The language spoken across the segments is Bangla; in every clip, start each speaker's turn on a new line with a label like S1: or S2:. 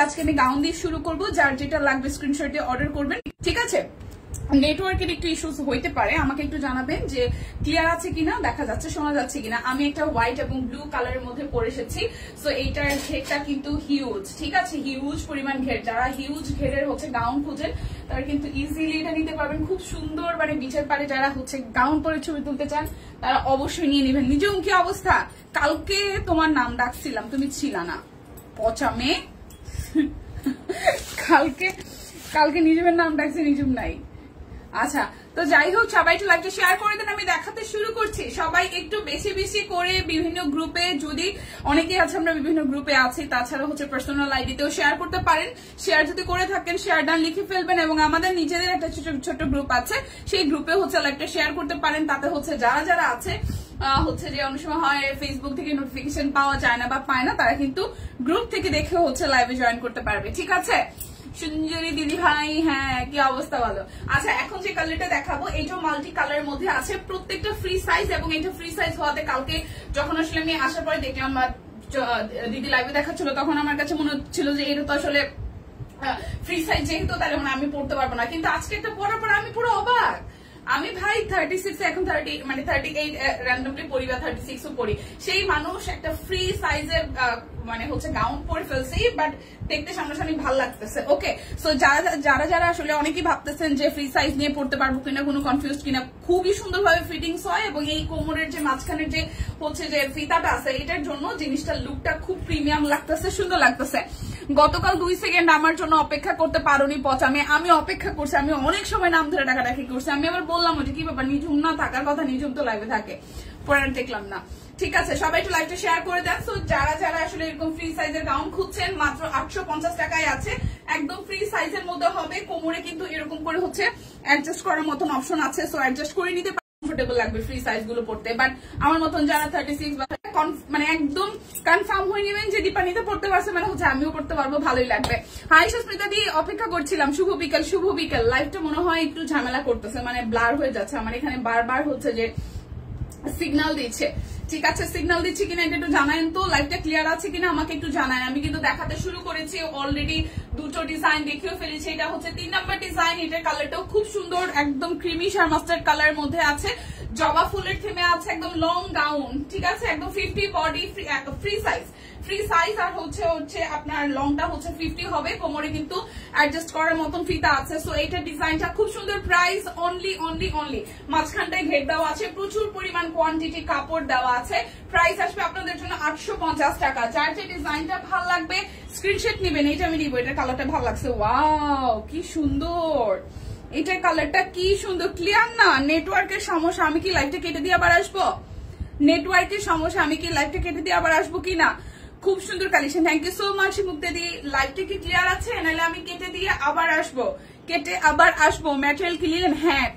S1: আজকে আমি গাউন দিয়ে শুরু করব, যার যেটা লাগবে স্ক্রিনশট দিয়ে অর্ডার করবেন, ঠিক আছে? নেটওয়ার্কের একটু ইস্যুস হইতে পারে, আমাকে একটু জানাবেন যে ক্লিয়ার আছে কিনা, দেখা যাচ্ছে শোনা যাচ্ছে কিনা। আমি একটা হোয়াইট এবং ব্লু কালারের মধ্যে পরে এসেছি। সো এইটার ঘেরটা কিন্তু হিউজ, ঠিক আছে? হিউজ পরিমাণ ঘের। যারা হিউজ ঘেরের হচ্ছে গাউন খুঁজেন তারা কিন্তু ইজিলি এটা নিতে পারবেন। খুব সুন্দর, মানে বিচের পারে যারা হচ্ছে গাউন পরে ছবি তুলতে চান তারা অবশ্যই নিয়ে নেবেন। নিজেও কি অবস্থা, কালকে তোমার নাম ডাকছিলাম তুমি ছিল না, পচা মেয়ে। কালকে নিজের নাম ডাকছে, নিজুম নাই। আচ্ছা, তো যাই হোক, সবাই একটু লাইভটা শেয়ার করে দেন। আমি দেখাতে শুরু করছি। সবাই একটু বেশি বেশি করে বিভিন্ন গ্রুপে, যদি অনেকেই আছে আমরা বিভিন্ন গ্রুপে আছি, তাছাড়া হচ্ছে পার্সোনাল আইডিতেও শেয়ার করতে পারেন। শেয়ার যদি করে থাকেন শেয়ার ডান লিখে ফেলবেন, এবং আমাদের নিজেদের একটা ছোট গ্রুপ আছে, সেই গ্রুপে হচ্ছে লাইভটা শেয়ার করতে পারেন। তাতে হচ্ছে যারা আছে হচ্ছে যে অনেক সময় হয় ফেসবুক থেকে নোটিফিকেশন পাওয়া যায় না বা পায় না, তারা কিন্তু গ্রুপ থেকে দেখে হচ্ছে লাইভে জয়েন করতে পারবে, ঠিক আছে? সুন্দরী দিদি ভাই, হ্যাঁ কি অবস্থা, ভালো। আচ্ছা, এখন যে কালারটা দেখাবো এইটাও মাল্টি কালারের মধ্যে আছে, প্রত্যেকটা ফ্রি সাইজ, এবং এটা ফ্রি সাইজ হওয়াতে কালকে যখন আসলে আমি আসার পরে দেখলাম দিদি লাইভে দেখাচ্ছিল, তখন আমার কাছে মনে হচ্ছিল যে এটা তো আসলে ফ্রি সাইজ যেহেতু তাহলে আমি পড়তে পারবো না, কিন্তু আজকে একটা পড়ার পর আমি পুরো অবাক। আমি ভাই 36 এখন 30 মানে 38 র্যান্ডমলি পড়ি বা 36ও পড়ি, সেই মানুষ একটা ফ্রি সাইজের মানে হচ্ছে গাউন পরে ফেলছি, বাট দেখতে সামনাসামনি ভালো লাগতেছে। ওকে, সো যারা আসলে অনেকেই ভাবতেছেন যে ফ্রি সাইজ নিয়ে পড়তে পারবো কিনা, কোনো কনফিউজ কিনা, খুবই সুন্দরভাবে ফিটিংস হয়, এবং এই কোমরের যে মাঝখানের যে হচ্ছে যে ফিতাটা আছে এটার জন্য জিনিসটার লুকটা খুব প্রিমিয়াম লাগতেছে, সুন্দর লাগতেছে। গতকাল 2 সেকেন্ড আমার জন্য অপেক্ষা করতে পারোনি পচা মেয়ে, আমি অপেক্ষা করছি, আমি অনেক সময় নাম ধরে ডাকাডাকি করছি। আমি আবার বললাম ওটা কি ব্যাপার, নিজুম না থাকার কথা, নিজুম তো লাইভে থাকে, পরে দেখলাম না। ঠিক আছে, সবাই একটু লাইভটা শেয়ার করে দেন। সো যারা আসলে এরকম ফ্রি সাইজের গাউন খুঁজছেন, মাত্র 850 টাকায় আছে, একদম ফ্রি সাইজের মধ্যে হবে। কোমরে কিন্তু এরকম করে হচ্ছে অ্যাডজাস্ট করার মতন অপশন আছে, সো অ্যাডজাস্ট করে নিতে কমফোর্টেবল লাগবে ফ্রি সাইজ গুলো পড়তে। বাট আমার মতন যারা 36 বা মানে একদম কনফার্ম হয়ে নেবেন যে দীপানিতে পড়তে পারছে, মানে হচ্ছে আমিও পড়তে পারবো, ভালোই লাগবে। হাই সুস্মিতা দি, অপেক্ষা করছিলাম। শুভ বিকেল। লাইভটা মনে হয় একটু ঝামেলা করতেছে, মানে ব্লার হয়ে যাচ্ছে আমার এখানে, বারবার হচ্ছে যে সিগন্যাল দিচ্ছে। ঠিক আছে, সিগন্যাল দিচ্ছি কিনা এটা একটু জানায়েন তো, লাইভটা ক্লিয়ার আছে কিনা আমাকে একটু জানায়। আমি কিন্তু দেখাতে শুরু করেছি, অলরেডি দুটো ডিজাইন দেখিয়ে ফেলেছি। এটা হচ্ছে 3 নাম্বার ডিজাইন, এটার কালারটাও খুব সুন্দর, একদম ক্রিমি আর মাস্টার্ড কালারের মধ্যে আছে, জবা ফুলের থেমে আছে, একদম লং গাউন, ঠিক আছে? একদম 50 বডি, ফ্রি সাইজ, আর হচ্ছে আপনার লংটা হচ্ছে 50 হবে। কোমরে কিন্তু অ্যাডজাস্ট করার মতন ফিতা আছে। সো এইটার ডিজাইনটা খুব সুন্দর। প্রাইস অনলি মাঝখানটায় ঘের দেওয়া আছে, প্রচুর পরিমাণ কোয়ান্টিটি কাপড় দেওয়া আছে। প্রাইস আসবে আপনাদের জন্য 850 টাকা। যার যে ডিজাইনটা ভালো লাগবে স্ক্রিনশট নেবেন। এটা আমি নিব, এটার কালারটা ভালো লাগছে। ওয়াও কি সুন্দর, এটার কালারটা কি সুন্দর। ক্লিয়ার না? নেটওয়ার্কের সমস্যা, আমি কি লাইভটা কেটে দিয়ে আবার আসবো? নেটওয়ার্কের সমস্যা, আমি কি লাইভটা কেটে দিয়ে আবার আসবো কিনা? খুব সুন্দর collection, thank you so much Muktadi. লাইভটা কি ক্লিয়ার আছে? নাহলে আমি কেটে দিয়ে আবার আসবো। ম্যাটেরিয়াল কি নিলেন? হ্যাঁ,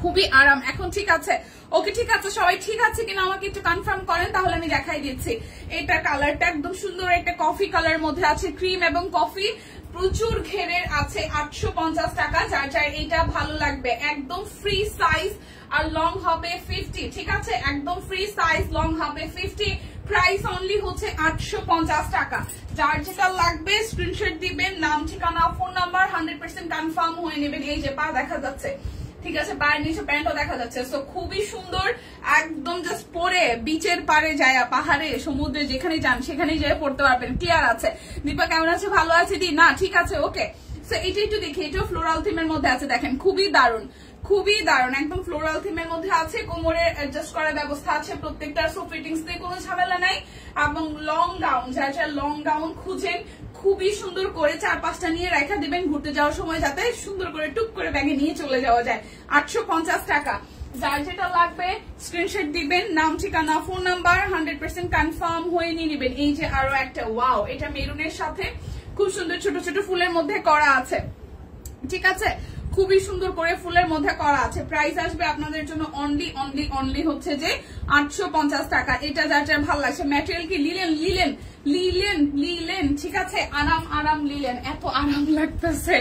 S1: খুবই আরাম এখন, ঠিক আছে? ওকে, ঠিক আছে, সবাই ঠিক আছে কিনা আমাকে একটু কনফার্ম করেন, তাহলে আমি দেখাই দিচ্ছি। এটা কালারটা একদম সুন্দর, একটা কফি কালারের মধ্যে আছে, ক্রিম এবং কফি, প্রচুর ঘেরের আছে, 850 টাকা। যার এইটা ভালো লাগবে, একদম ফ্রি সাইজ আর লং হবে 50, ঠিক আছে? একদম ফ্রি সাইজ, লং হবে 50। প্রাইস অনলি হচ্ছে 850 টাকা। যার যেটা লাগবে স্ক্রিনশট দিবেন, নাম ঠিকানা ফোন নাম্বার 100% কনফার্ম হয়ে নেবেন। এই যে পা দেখা যাচ্ছে, ঠিক আছে? পায়ের নিচে প্যান্টও দেখা যাচ্ছে। সো খুবই সুন্দর, একদম জাস্ট পরে বিচের পারে যায়, পাহাড়ে, সমুদ্রে, যেখানে যান সেখানেই যায় পড়তে পারবেন। ক্লিয়ার আছে? দীপা কেমন আছে? ভালো আছে দি? না, ঠিক আছে, ওকে। সো এটা একটু দেখি, এটাও ফ্লোরাল থিমের মধ্যে আছে, দেখেন খুবই দারুণ, একদম ফ্লোরাল থিমের মধ্যে আছে। কোমরে অ্যাডজাস্ট করার ব্যবস্থা আছে প্রত্যেকটা, সো ফিটিংস নিয়ে কোনো ঝামেলা নাই। এবং লং গাউন, যারা লং গাউন খুঁজেন, খুবই সুন্দর করে 4-5টা নিয়ে রেখা দিবেন ঘুরতে যাওয়ার সময়, যাতে সুন্দর করে টুক করে ব্যাগে নিয়ে চলে যাওয়া যায়। 850 টাকা। যার যেটা লাগবে স্ক্রিনশট দিবেন, নাম ঠিকানা ফোন নাম্বার 100% কনফার্ম হয়ে নিয়ে নেবেন। এই যে আরো একটা, ওয়াও, এটা মেরুনের সাথে খুব সুন্দর ছোট ছোট ফুলের মধ্যে করা আছে, ঠিক আছে? খুবই সুন্দর করে ফুলের মধ্যে করা আছে। প্রাইস আসবে আপনাদের জন্য অনলি হচ্ছে যে 850 টাকা। এটা যার ভালো লাগছে। ম্যাটেরিয়াল কি লিলেন, ঠিক আছে? আরাম লিলেন, এত আরাম লাগতেছে।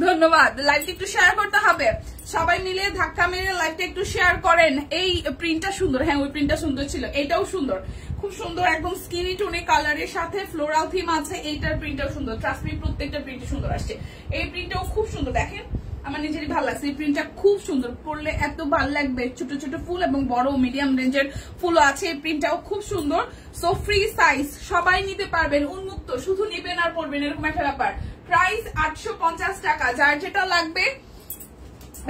S1: ধন্যবাদ। লাইভটা একটু শেয়ার করতে হবে, সবাই মিলে ধাক্কা মেরে লাইভটা একটু শেয়ার করেন। এই প্রিন্টটা সুন্দর, হ্যাঁ ওই প্রিন্টটা সুন্দর ছিল, এটাও সুন্দর, খুব সুন্দর, একদম স্কিনি টোনে কালারের সাথে ফ্লোরাল থিম আছে। এইটার প্রিন্টটাও সুন্দর, ট্রাস্ট মি প্রত্যেকটা প্রিন্ট সুন্দর আসছে। এই প্রিন্টটাও খুব সুন্দর, দেখেন আমার নিজেরই ভালো লাগছে। এই প্রিন্টটা খুব সুন্দর, পরলে এত ভালো লাগবে। ছোট ছোট ফুল এবং বড় মিডিয়াম রেঞ্জের ফুলও আছে। এই প্রিন্টটাও খুব সুন্দর। সো ফ্রি সাইজ, সবাই নিতে পারবেন, উন্মুক্ত, শুধু নিবেন আর পরবেন এরকম একটা ব্যাপার। প্রাইস 850 টাকা। যার যেটা লাগবে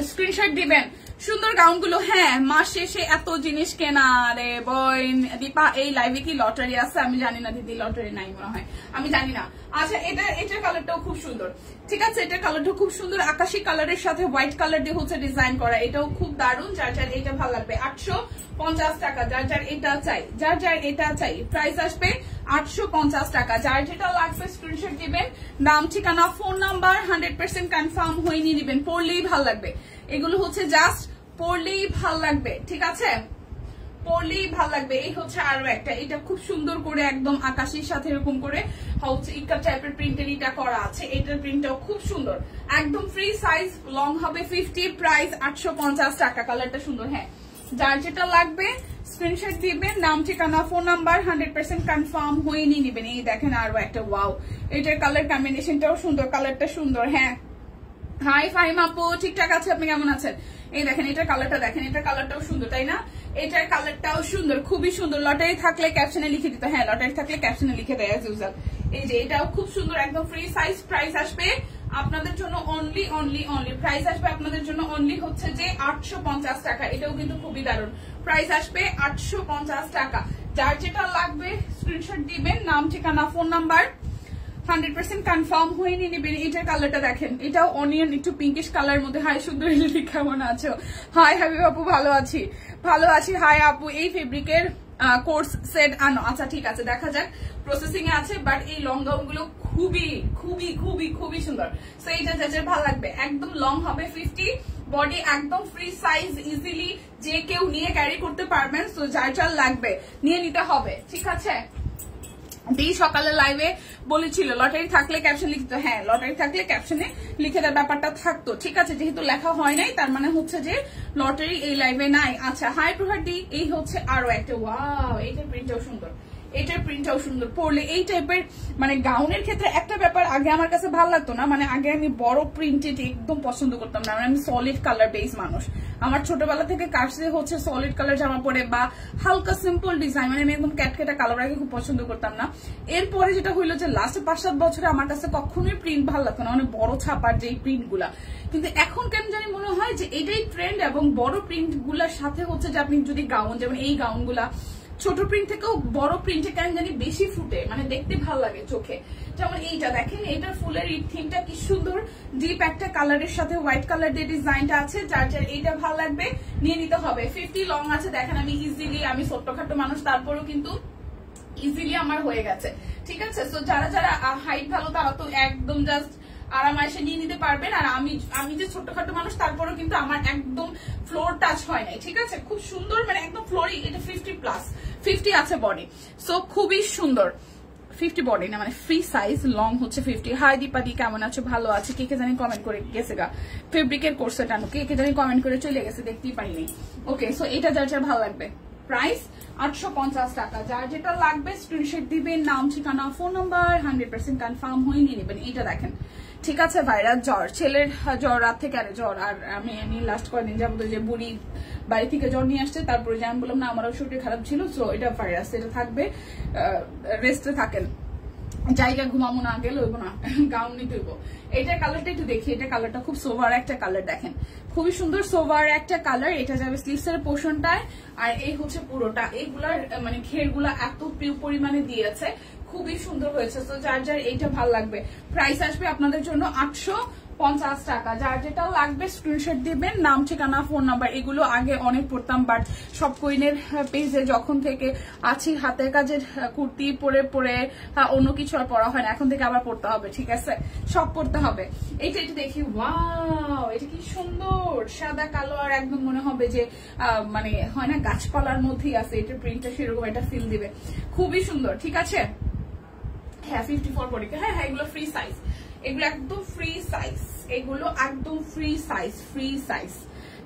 S1: স্ক্রিনশট দিবেন। সুন্দর গাউন গুলো, হ্যাঁ মাস শেষে এত জিনিস কেনা রে বইন। দীপা এই লাইভে কি লটারি আছে? আমি জানি না দিদি, লটারি নাই মনে হয়, আমি জানি না। আচ্ছা এটার কালারটাও খুব সুন্দর, ঠিক আছে, এটার কালারটাও খুব সুন্দর, আকাশি কালারের সাথে হোয়াইট কালার দিয়ে হচ্ছে ডিজাইন করা। এটাও খুব দারুণ। যার যার এটা ভালো লাগবে 850 টাকা। যার যার এটা চাই, যার যার এটা চাই, প্রাইস আসবে 850 টাকা। যার যেটা লাগবে স্ক্রিনশট দিবেন, নাম ঠিকানা ফোন নাম্বার 100% কনফার্ম হয়ে নিয়ে নিবেন। পড়লেই ভালো লাগবে, এগুলো হচ্ছে জাস্ট পড়লেই ভাল লাগবে, ঠিক আছে, পড়লেই ভাল লাগবে। এই হচ্ছে আরো একটা, এটা খুব সুন্দর করে একদম আকাশের সাথে এরকম করে হচ্ছে ইকা টাইপের প্রিন্টের এটা করা আছে। এটার প্রিন্টটাও খুব সুন্দর, একদম ফ্রি সাইজ, লং হবে 50, প্রাইস 850 টাকা। কালারটা সুন্দর, হ্যাঁ যার যেটা লাগবে স্ক্রিনশট দিবেন, নাম ঠিকানা ফোন নাম্বার 100% কনফার্ম হয়ে নিয়ে নিবেন। এই দেখেন আরো একটা, ওয়াও, এটার কালার কম্বিনেশনটাও সুন্দর, কালারটা সুন্দর। হ্যাঁ হাই ফাইম আপু, ঠিকঠাক আছে, আপনি কেমন আছেন? এই দেখেন এটার কালারটা, দেখেন এটার কালারটাও সুন্দর, তাই না? এটার কালারটাও সুন্দর, খুবই সুন্দর। লটারি থাকলে ক্যাপশনে লিখে দিত, হ্যাঁ লটারি থাকলে ক্যাপশনে লিখে দেয় অ্যাজ ইউজুয়াল। এই যে এটাও খুব সুন্দর, একদম ফ্রি সাইজ। প্রাইস আসবে আপনাদের জন্য অনলি প্রাইস আসবে আপনাদের জন্য অনলি হচ্ছে যে 850 টাকা। এটাও কিন্তু খুবই দারুণ, প্রাইস আসবে 850 টাকা। যার যেটা লাগবে স্ক্রিনশট দিবেন, নাম ঠিকানা ফোন নাম্বার 100% কনফার্ম হয়ে নিয়ে নেবেন। এটার কালারটা দেখেন, এটাও অনিয়ন একটু পিঙ্কিশ কালার মধ্যে। হাই সুন্দর, কেমন আছো? হাই হাবিব আপু, ভালো আছি, ভালো আছি। হাই আপু, এই ফেব্রিকের কোর্স সেট আনো। আচ্ছা ঠিক আছে, দেখা যাক, প্রসেসিং এ আছে, বাট এই লং গাউন গুলো খুবই খুবই খুবই খুবই সুন্দর। সো এইটা যাদের ভালো লাগবে, একদম লং হবে 50, বডি একদম ফ্রি সাইজ, ইজিলি যে কেউ নিয়ে ক্যারি করতে পারবেন। সো যার যার লাগবে নিয়ে নিতে হবে, ঠিক আছে। সকালে লাইভে বলেছিল লটারি থাকলে ক্যাপশন লিখতে, হ্যাঁ লটারি থাকলে ক্যাপশনে লিখে দেওয়ার ব্যাপারটা থাকতো, ঠিক আছে। যেহেতু লেখা হয় নাই তার মানে হচ্ছে যে লটারি এই লাইভে নাই। আচ্ছা হাই প্রহারদি, এই হচ্ছে আরো একটা, ওয়াও, এইটার প্রিন্টটাও সুন্দর, এটার প্রিন্টটাও সুন্দর। পরলে এই টাইপের মানে গাউনের ক্ষেত্রে একটা ব্যাপার আগে আমার কাছে ভালো লাগতো না, মানে আগে আমি বড় প্রিন্টেড একদম পছন্দ করতাম না, আমি সলিড কালার বেস মানুষ। আমার ছোটবেলা থেকে কাছে হচ্ছে সলিড কালার জামা পরে বা হালকা সিম্পল ডিজাইন, মানে আমি একদম ক্যাটকেটা কালার আগে খুব পছন্দ করতাম না। এরপরে যেটা হইলো যে লাস্ট 5-7 বছরে আমার কাছে কখনোই প্রিন্ট ভালো লাগতো না, মানে বড় ছাপার যে প্রিন্ট গুলা। কিন্তু এখন কেন জানি মনে হয় যে এটাই ট্রেন্ড, এবং বড় প্রিন্ট গুলার সাথে হচ্ছে যে আপনি যদি গাউন, যেমন এই গাউন গুলা ছোট প্রিন্ট থেকেও বড় প্রিন্টে কেন জানি বেশি ফুটে, মানে দেখতে ভালো লাগে চোখে। যেমন এইটা দেখেন, এটার ফুলের এই থিমটা কি সুন্দর, ডিপ একটা কালারের সাথে হোয়াইট কালার দিয়ে ডিজাইনটা আছে। যার যার এইটা ভালো লাগবে নিয়ে নিতে হবে। 50 লং আছে, দেখেন আমি ইজিলি, আমি ছোট্টখাটো মানুষ তারপরেও কিন্তু ইজিলি আমার হয়ে গেছে, ঠিক আছে। সো যারা যারা হাইট ভালো তারা তো একদম জাস্ট আরামাইসে নিয়ে নিতে পারবেন। আর আমি যে ছোটখাটো মানুষ তারপরেও কিন্তু আমার একদম ফ্লোর টাচ হয় নাই, ঠিক আছে। খুব সুন্দর, মানে একদম ফ্লোরই, এটা 50+ আছে বডি। সো খুবই সুন্দর, 50 বডি না, মানে ফ্রি সাইজ, লং হচ্ছে 50। হাই দীপাদি, কেমন আছো? ভালো আছে। কে কে জানি কমেন্ট করে গেছে গা, ফেব্রিকের কোর্সটা আনো, কে কে জানি কমেন্ট করে চলে গেছে, দেখতেই পারিনি। ওকে, সো এটা যার যার ভালো লাগবে, প্রাইস 850 টাকা। যার যেটা লাগবে স্ক্রিনশট দিবেন, নাম ঠিকানা ফোন নাম্বার 100% কনফার্ম হয়ে নিয়ে নেবেন। এইটা দেখেন, ঠিক আছে। ভাইরাস জ্বর, ছেলের জ্বর, রাত থেকে আরে জ্বর। আর আমি লাস্ট কয়েকদিন যাবো যে বুড়ি বাড়ি থেকে জ্বর নিয়ে আসছে, তারপরে যে আমি বললাম না আমারও শরীর খারাপ ছিল, সো এটা ভাইরাস, এটা থাকবে, রেস্টে থাকেন, জায়গা ঘুমাবো না, আগে লইব না, গাউন নিতে হইব। এটার কালারটা একটু দেখি, এটা কালারটা খুব সোভার একটা কালার, দেখেন খুবই সুন্দর সোভার একটা কালার। এটা যাবে স্লিভসের পোর্শনটায়, আর এই হচ্ছে পুরোটা, এইগুলার মানে ঘেরগুলা এত পরিমাণে দিয়েছে, খুবই সুন্দর হয়েছে। তো যার যার এইটা ভালো লাগবে, প্রাইস আসবে আপনাদের জন্য 850 টাকা। যার যেটা লাগবে স্ক্রিনশট দিবেন, নাম ঠিকানা ফোন নাম্বার। এগুলো আগে অনেক পড়তাম, বাট সব কুইনের পেজে যখন থেকে আছি হাতের কাজের কুর্তি পরে পরে অন্য কিছু আর পড়া হয় না, এখন থেকে আবার পড়তে হবে, ঠিক আছে, সব পড়তে হবে। এইটা একটু দেখি, ওয়াও, এটা কি সুন্দর, সাদা কালো, আর একদম মনে হবে যে মানে হয় না গাছপালার মধ্যেই আছে, এটার প্রিন্টটা সেরকম একটা ফিল দিবে, খুবই সুন্দর, ঠিক আছে। হ্যাঁ 54 বডি, হ্যাঁ হ্যাঁ, এগুলো ফ্রি সাইজ, এগুলো একদম ফ্রি সাইজ, এগুলো একদম ফ্রি সাইজ।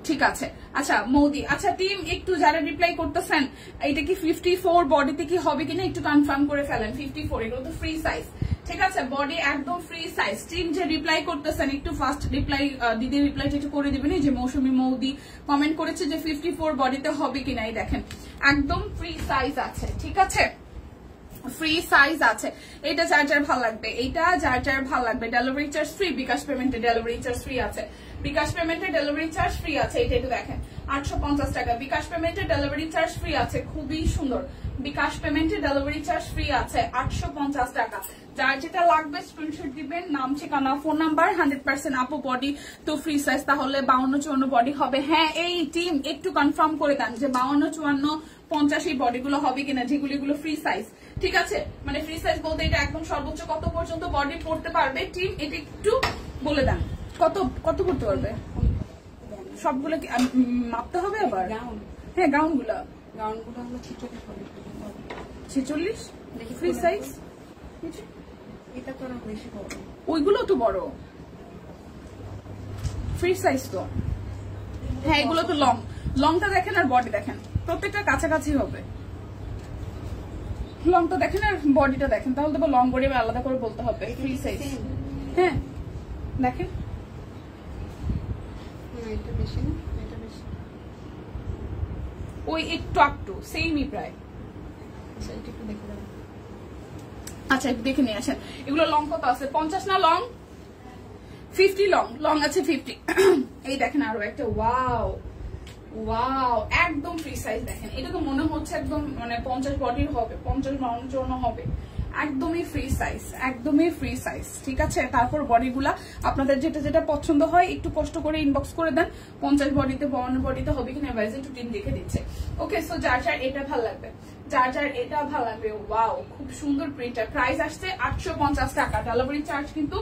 S1: ঠিক আছে, আচ্ছা মৌদি, আচ্ছা টিম একটু যারা রিপ্লাই করতেছেন এটা কি 54 বডিতে কি হবে কিনা একটু কনফার্ম করে ফেলেন। 54 এগুলো তো ফ্রি সাইজ, ঠিক আছে, বডি একদম ফ্রি সাইজ। টিম যে রিপ্লাই করতেছেন একটু ফার্স্ট রিপ্লাই, দিদি রিপ্লাইটা একটু করে দিবেন। এই যে মৌসুমী মৌদি কমেন্ট করেছে যে 54 বডিতে হবে কিনা, এই দেখেন একদম ফ্রি সাইজ আছে, ঠিক আছে, ফ্রি সাইজ আছে। এটা যার যার ভালো লাগবে, এটা যার যার ভালো লাগবে। ডেলিভারি চার্জ ফ্রি, বিকাশ পেমেন্টে ডেলিভারি চার্জ ফ্রি আছে, বিকাশ পেমেন্টে ডেলিভারি চার্জ ফ্রি আছে। এটা একটু দেখেন 850 টাকা, বিকাশ পেমেন্টে ডেলিভারি চার্জ ফ্রি আছে, খুবই সুন্দর। বিকাশ পেমেন্টে ডেলিভারি চার্জ ফ্রি আছে 850 টাকা। যার যেটা লাগবে স্ক্রিনশট দিবেন, নাম ঠিকানা ফোন নাম্বার। 100% আপু বডি তো ফ্রি সাইজ, তাহলে 52-54 বডি হবে। হ্যাঁ এই টিম একটু কনফার্ম করে দেন যে 52-54-50 এই বডিগুলো হবে কিনা, যেগুলো ফ্রি সাইজ, ঠিক আছে। মানে ফ্রি সাইজ বলতে এটা একদম সর্বোচ্চ কত পর্যন্ত বডি পড়তে পারবে টিম, এটা একটু বলে দেন। কত কত পড়তে পারবে সবগুলো কি মাপতে হবে আবার? হ্যাঁ গাউনগুলো হলো 46 ফ্রি সাইজ, এটা তো বেশি বড়, ওইগুলো তো বড় ফ্রি সাইজ তো। হ্যাঁ এগুলো তো লংটা দেখেন আর বডি দেখেন, প্রত্যেকটা কাছাকাছি হবে। লংটা দেখেন আর বডিটা দেখেন, তাহলে তো লং বডি আলাদা করে বলতে হবে ফ্রি সাইজ। হ্যাঁ দেখেন ওই একটু সেমই প্রায়। আচ্ছা একটু দেখে নিয়ে আসেন এগুলো লং কত আছে, 50 না লং 50, লং আছে 50। এই দেখেন আরো একটা, ওয়াও ওয়াও একদম ফ্রি সাইজ দেখেন, এটা তো মনে হচ্ছে একদম মানে 50 বডির হবে, 50-52 হবে, একদমই ফ্রি সাইজ, একদমই ফ্রি সাইজ, ঠিক আছে। তারপর বডিগুলা আপনাদের যেটা যেটা পছন্দ হয় একটু কষ্ট করে ইনবক্স করে দেন। 50 বডিতে 52 বডিতে হবে কিনা ভাইজ একটু টিম দেখে দিচ্ছে। ওকে সো যার যার এটা ভালো লাগবে, যার যার এটা ভালো লাগবে। ওয়াও খুব সুন্দর প্রিন্টার, প্রাইস আসছে 850 টাকা। ডেলিভারি চার্জ কিন্তু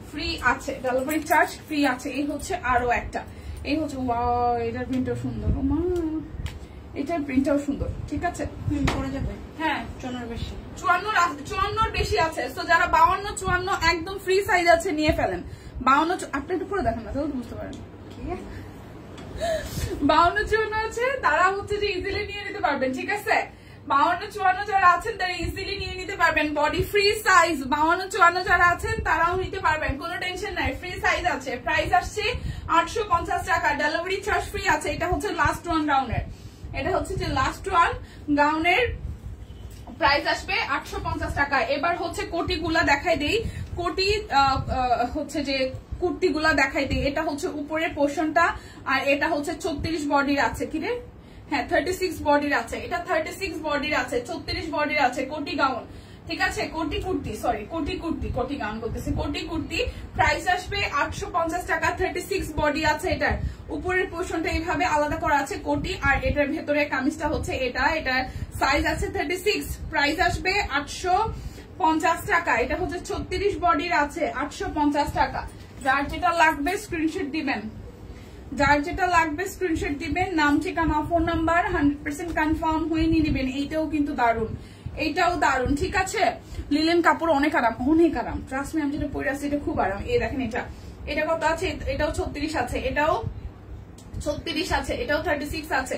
S1: ফ্রি আছে, ডেলিভারি চার্জ ফ্রি আছে। এই হচ্ছে আরো একটা, এই হচ্ছে ওয়াও এটার প্রিন্টটাও সুন্দর, ও মা এটার প্রিন্টটাও সুন্দর, ঠিক আছে পরে যাবে। হ্যাঁ 54 বেশি আছে। তো যারা 52-54 একদম ফ্রি সাইজ আছে নিয়ে ফেলেন। 52 আপনি একটু পরে দেখেন না তাহলে তো বুঝতে পারেন। 52-54 আছে তারা হচ্ছে যে ইজিলি নিয়ে নিতে পারবেন, ঠিক আছে। 52-54 যারা আছেন তারা ইজিলি নিয়ে নিতে পারবেন, বডি ফ্রি সাইজ। 52-54 যারা আছেন তারাও নিতে পারবেন, কোনো টেনশন নাই, ফ্রি সাইজ আছে। প্রাইস আসছে 850 টাকা, ডেলিভারি চার্জ ফ্রি আছে। এটা হচ্ছে লাস্ট ওয়ান গাউনের, এটা হচ্ছে যে লাস্ট ওয়ান গাউনের প্রাইস আসবে 850 টাকা। এবার হচ্ছে কোটিগুলা দেখাই দেই, কোটি হচ্ছে যে কুর্তিগুলা দেখাই দেই। এটা হচ্ছে উপরের পোর্শনটা, আর এটা হচ্ছে 36 বডির আছে, কিরে হ্যাঁ 36 বডির আছে, এটা 36 বডির আছে, 36 বডির আছে, কোটি গাউন, ঠিক আছে। কোটি কুর্তি, সরি কোটি গাউন বলতেছে, কোটি কুর্তি প্রাইস আসবে 850 টাকা। 36 বডি আছে, এটার উপরের পোর্শনটা এইভাবে আলাদা করা আছে কোটি, আর এটার ভেতরে কামিজটা হচ্ছে এটা সাইজ আছে 36, প্রাইস আসবে 850 টাকা। এটা হচ্ছে 36 বডির আছে, 850 টাকা। যার যেটা লাগবে স্ক্রিনশট দিবেন, যার যেটা লাগবে স্ক্রিনশট দিবেন, নাম ঠিকানা ফোন নাম্বার 100% কনফার্ম হয়ে নিয়ে নেবেন। এইটাও কিন্তু দারুন, এইটাও দারুন, ঠিক আছে। লিলেন কাপড় অনেক আরাম, ট্রাস্ট মি, আমি যেটা পরে আছি এটা খুব আরাম। এই দেখেন এটা কত আছে, এটাও 36 আছে, এটাও 36 আছে, এটাও 36 আছে,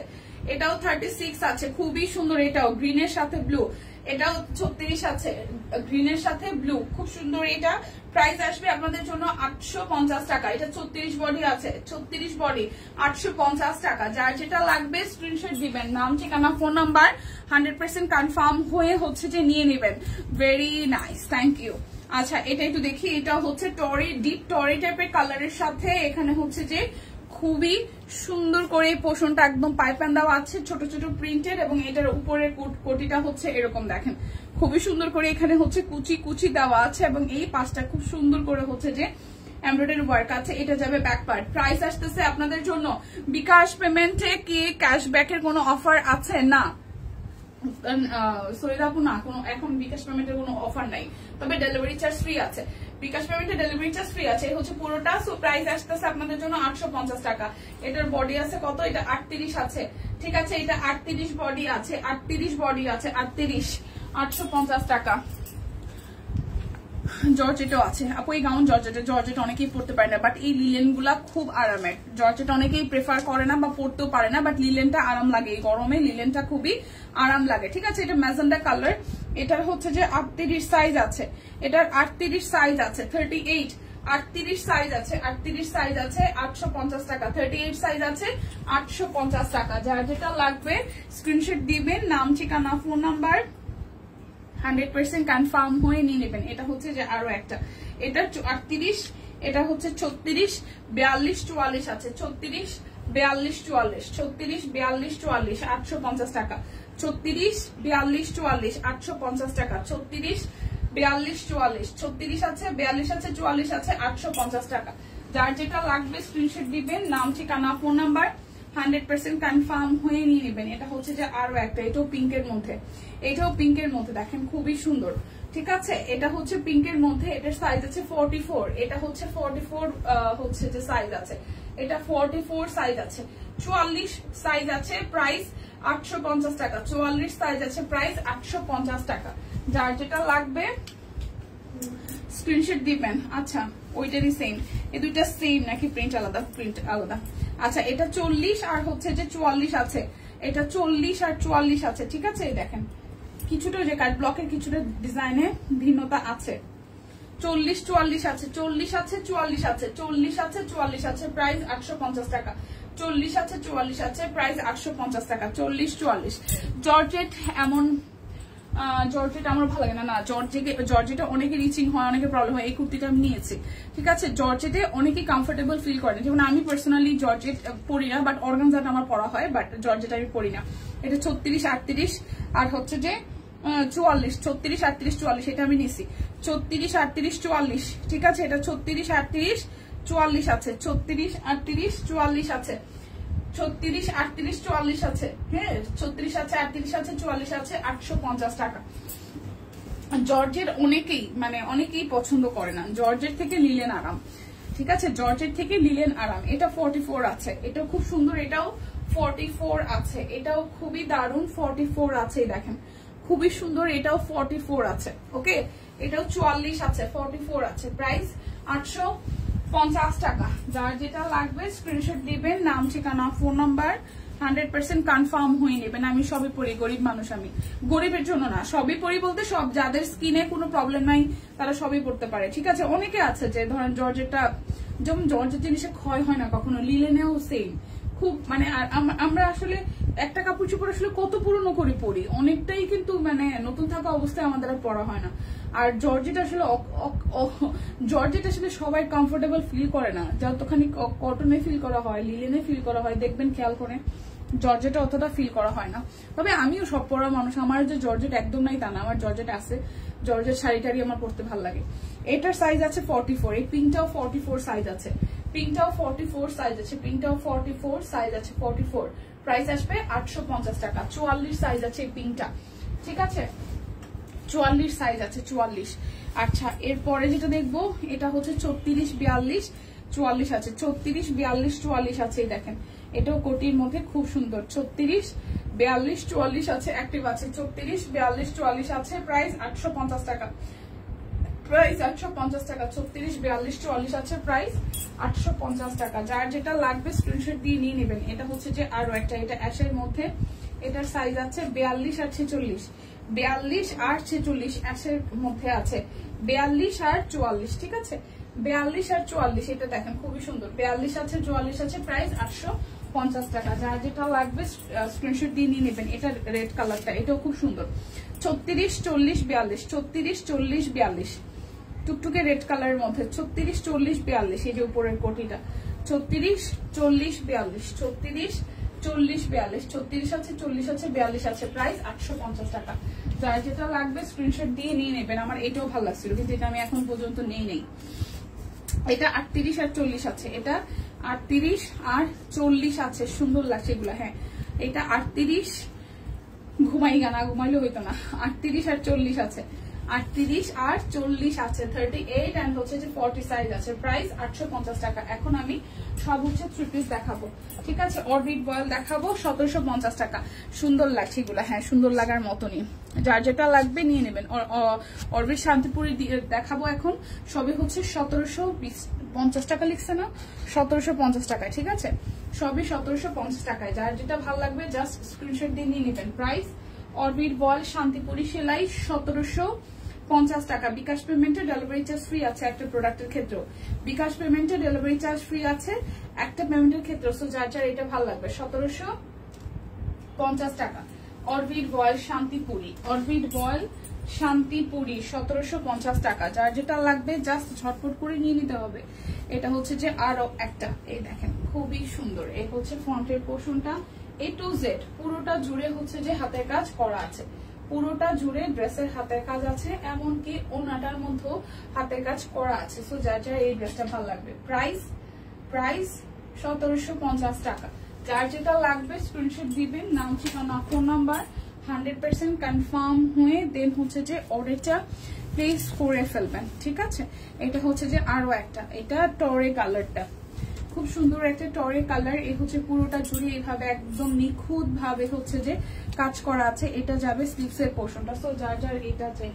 S1: এটাও 36 আছে, খুবই সুন্দর। এটাও গ্রিনের সাথে ব্লু, এটাও 36 আছে, গ্রিনের সাথে ব্লু, খুব সুন্দর। এটা প্রাইস আসবে আপনাদের জন্য 850 টাকা। এটা 36 বডি আছে, 36 বডি 850 টাকা। যার যেটা লাগবে স্ক্রিনশট দিবেন, নাম ঠিকানা ফোন নাম্বার 100% কনফার্ম হয়ে হচ্ছে যে নিয়ে নেবেন। Very nice, thank you. আচ্ছা এটা একটু দেখি, এটা হচ্ছে টরি, ডিপ টরি টাইপের কালারের সাথে এখানে হচ্ছে যে খুবই সুন্দর করে পোষণটা একদম পাইপান দেওয়া আছে, ছোট ছোট প্রিন্টের, এবং এটার উপরের কোটিটা হচ্ছে এরকম দেখেন, খুবই সুন্দর করে এখানে হচ্ছে কুচি দেওয়া আছে, এবং এই পাশটা খুব সুন্দর করে হচ্ছে যে এমব্রয়ডারি ওয়ার্ক আছে। এটা যাবে ব্যাক পার্ট। প্রাইস আসতেছে আপনাদের জন্য, বিকাশ পেমেন্টে কি ক্যাশব্যাকের কোনো অফার আছে? না সৈদাপু না, কোনো এখন বিকাশ পেমেন্টের কোনো অফার নাই, তবে ডেলিভারি চার্জ ফ্রি আছে। বিকাশ পেমেন্টে ডেলিভারি চার্জ ফ্রি আছে, এই হচ্ছে পুরোটা। সো প্রাইস আসতেছে আপনাদের জন্য 850 টাকা। এটার বডি আছে কত, এটা 38 আছে, ঠিক আছে। এটা 38 বডি আছে, 38 বডি আছে, 38, 850 টাকা। জর্জেটও আছে আপু, এই গাউন জর্জেট অনেকেই পড়তে পারে না, বাট এই লিলেন গুলা খুব আরামের। জর্জেট অনেকেই প্রেফার করে না বা পড়তেও পারে না, বাট লিলেনটা আরাম লাগে, এই গরমে লিলেনটা খুবই আরাম লাগে। ঠিক আছে, এটা ম্যাজেন্ডা কালার, এটার হচ্ছে যে 38 সাইজ আছে, এটার 38 সাইজ আছে, 38 38 সাইজ আছে, 38 সাইজ আছে 850 টাকা, 38 সাইজ আছে 850 টাকা। যার যেটা লাগবে স্ক্রিনশট দিবেন, নাম ঠিকানা ফোন নাম্বার 100% কনফার্ম হয়ে নিয়ে নেবেন। এটা হচ্ছে যে আরো একটা, এটা 38, এটা হচ্ছে 36 42 44 আছে, 36 42 44, 36 42 44 850 টাকা, 36 42 44 850 টাকা, 36 42 44, 36 আছে 42 আছে 44 আছে 850 টাকা। যার যেটা লাগবে স্ক্রিনশট দিবেন, নাম ঠিকানা ফোন নাম্বার 100% কনফার্ম হয়ে নিয়ে নেবেন। এটা হচ্ছে যে আরো একটা, এটাও পিঙ্কের মধ্যে, এটাও পিঙ্কের মধ্যে, দেখেন খুবই সুন্দর। ঠিক আছে, এটা হচ্ছে পিঙ্কের মধ্যে, এটার সাইজ আছে 44, এটা হচ্ছে 44 হচ্ছে যে সাইজ আছে, এটা 44 সাইজ আছে, 44 সাইজ আছে, প্রাইস 850 টাকা, 44 সাইজ আছে, প্রাইস 850 টাকা। যার যেটা লাগবে স্ক্রিনশট দিবেন। আচ্ছা, ওইটারই সেম, এই দুইটা সেম নাকি প্রিন্ট আলাদা? প্রিন্ট আলাদা। আচ্ছা, এটা 40 আর হচ্ছে যে 44 আছে, এটা 40 আর 44 আছে। ঠিক আছে, দেখেন কিছুটা যে কাট ব্লকের কিছুটা ডিজাইনে ভিন্নতা আছে। 40 44 আছে, 40 আছে 44 আছে, 40 আছে 44 আছে, প্রাইস 850 টাকা, 40 আছে 44 আছে, প্রাইস 850 টাকা, 40 44। জর্জেট এমন জর্জেট আমার ভালো লাগে না, জর্জেটে অনেকে রিচিং হয়, অনেকে প্রবলেম হয়। এই কুর্তিটা আমি নিয়েছি। ঠিক আছে, জর্জেটে অনেকেই কমফোর্টেবল ফিল করেন, যেমন আমি পার্সোনালি জর্জেট পরি না, বাট অর্গানজাটা আমার পরা হয়, বাট জর্জেট আমি পরি না। এটা 36 38 আর হচ্ছে যে 44, 36 38 44, এটা আমি নিয়েছি 34 38 44। ঠিক আছে, এটা 34 38 44 আছে, 34 38 44 আছে, 36 38 44 আছে, হ্যাঁ 36 আছে 38 আছে 44 আছে, 850 টাকা। জর্জের অনেকেই পছন্দ করে না, জর্জের থেকে লিলেন আরাম। ঠিক আছে, জর্জের থেকে লিলেন আরাম। এটা 44 আছে, এটাও খুব সুন্দর, এটাও 44 আছে, এটাও খুবই দারুণ, 44 আছে, দেখেন খুবই সুন্দর, এটাও 44 আছে। ওকে, এটাও 44 আছে, 44 আছে, প্রাইস 850 টাকা। যার যেটা লাগবে স্ক্রিনশট দিবেন, নাম ঠিকানা ফোন নাম্বার 100% কনফার্ম হয়ে নেবেন। আমি সবই পরি, গরিব মানুষ, আমি গরিবের জন্য না, সবই পরি বলতে সব যাদের স্কিনে কোনো প্রবলেম নাই তারা সবই পড়তে পারে। ঠিক আছে, অনেকে আছে যে ধরেন জর্জেটটা, যেমন জর্জেট জিনিসে ক্ষয় হয় না কখনো, লিলেনেও সেম খুব আমরা আসলে একটা কাপড় চোপড় আসলে কত পুরনো করে পরি, অনেকটাই কিন্তু নতুন থাকা অবস্থায় আমাদের আর পরা হয় না। আর জর্জেট আসলে সবাই কমফোর্টেবল ফিল করে না, যতখানি কটনে ফিল করা হয়, লিলেনে ফিল করা হয়, দেখবেন খেয়াল করে জর্জেটে অতটা ফিল করা হয় না। তবে আমিও সব পরা মানুষ, আমার যে জর্জেট একদম নাই তা না, আমার জর্জেট আছে, জর্জেট শাড়িটারি আমার পরতে ভালো লাগে। এটার সাইজ আছে 44, এই পিঙ্কটাও 44 সাইজ আছে, পিঙ্কটাও 44 সাইজ আছে, পিঙ্কটাও 44 সাইজ আছে, 44 প্রাইস আসবে 850 টাকা। 44 সাইজ আছে এই পিঙ্কটা। ঠিক আছে, 44 সাইজ আছে, 44। আচ্ছা, এরপরে যেটা দেখবো এটা হচ্ছে 34 42 44 আছে, 34 42 44 আছে, দেখেন এটাও কোটির মধ্যে খুব সুন্দর, 34 42 44 আছে, অ্যাক্টিভ আছে, 34 42 44 আছে, প্রাইস 850 টাকা, প্রাইস 850 টাকা, 34 42 44 আছে, প্রাইস 850 টাকা। যার যেটা লাগবে স্ক্রিনশট দিয়ে নিয়ে নেবেন। এটা হচ্ছে যে আরো একটা, এটা অ্যাশের মধ্যে, এটার সাইজ আছে 42 আর 46, 42 আর 46 অ্যাশের মধ্যে আছে, 42 আর 44। ঠিক আছে, 42 আর 44, এটা দেখেন খুবই সুন্দর, 42 আছে 44 আছে, প্রাইস 850 টাকা। যার যেটা লাগবে স্ক্রিনশট দিয়ে নিয়ে নেবেন। এটা রেড কালারটা, এটাও খুব সুন্দর, 36 40 42, 34 40 42 টুকটুকে রেড কালারের মধ্যে, 36 40 42, এই যে উপরের কোটিটা 36 40 42, 36 40 42, 36 আছে 40 আছে 42 আছে, প্রাইস 850 টাকা। যার যেটা লাগবে স্ক্রিনশট দিয়ে নিয়ে নেবেন। আমার এটাও ভালো লাগছিল, কিন্তু এটা আমি এখন পর্যন্ত নেই। এটা 38 আর 40 আছে, এটা 38 আর 40 আছে, সুন্দর লাগছে এগুলা। হ্যাঁ, এটা 38, ঘুমাই গানা ঘুমাইলে হইতো না, 38 আর 40 আছে, 38 আর 40 আছে, 38 এন্ড হচ্ছে যে 40 সাইজ আছে। প্রাইস 850 টাকা। এখন আমি সব হচ্ছে 3 পিস দেখাবো, ঠিক আছে। অরবিট বয়েল দেখাবো 1750 টাকা। সুন্দর লাগছে এগুলা, হ্যাঁ সুন্দর লাগার মতনই, যার যেটা লাগবে নিয়ে নেবেন। অরবিট শান্তিপুরি দেখাবো এখন, সবই হচ্ছে 1750 টাকা লিখছে না, 1750 টাকায়, ঠিক আছে। সবই 1750 টাকায়, যার যেটা ভালো লাগবে জাস্ট স্ক্রিনশট দিয়ে নিয়ে নেবেন। প্রাইস অরবিট বয়েল শান্তিপুরি সেলাই 1750 টাকা। বিকাশ পেমেন্টে ডেলিভারি চার্জ ফ্রি আছে একটা প্রোডাক্টের ক্ষেত্রে, বিকাশ পেমেন্টে ডেলিভারি চার্জ ফ্রি আছে একটা পেমেন্টের ক্ষেত্রে। সো যার যার এটা ভালো লাগবে 1750 টাকা। Orbit voile Shantipuri, orbit voile Shantipuri 1750 টাকা। যার যেটা লাগবে জাস্ট ঝটপট করে নিয়ে নিতে হবে। এটা হচ্ছে যে আরো একটা, এই দেখেন খুবই সুন্দর। এই হচ্ছে ফ্রন্টের পোর্শনটা A to Z পুরোটা জুড়ে হচ্ছে যে হাতের কাজ করা আছে, পুরোটা জুড়ে ড্রেসের হাতের কাজ আছে, এমনকি ওনাটার মধ্যেও হাতের কাজ করা আছে। সো যার যার এই ড্রেসটা ভালো লাগবে। প্রাইস 1750 টাকা। যার যেটা লাগবে স্ক্রিনশট দিবেন, নাম ঠিকানা ফোন নাম্বার 100% কনফার্ম হয়ে দেন হচ্ছে যে অর্ডারটা প্লেস করে ফেলবেন, ঠিক আছে। এটা হচ্ছে যে আরো একটা, এটা টরে কালারটা খুব সুন্দর একটা টরে কালার। এই হচ্ছে পুরোটা জুড়ে এইভাবে একদম নিখুঁত ভাবে হচ্ছে যে কাজ করা আছে। এটা যাবে স্লিভস এর পোর্শনটা। সো যার যার এটা চাই,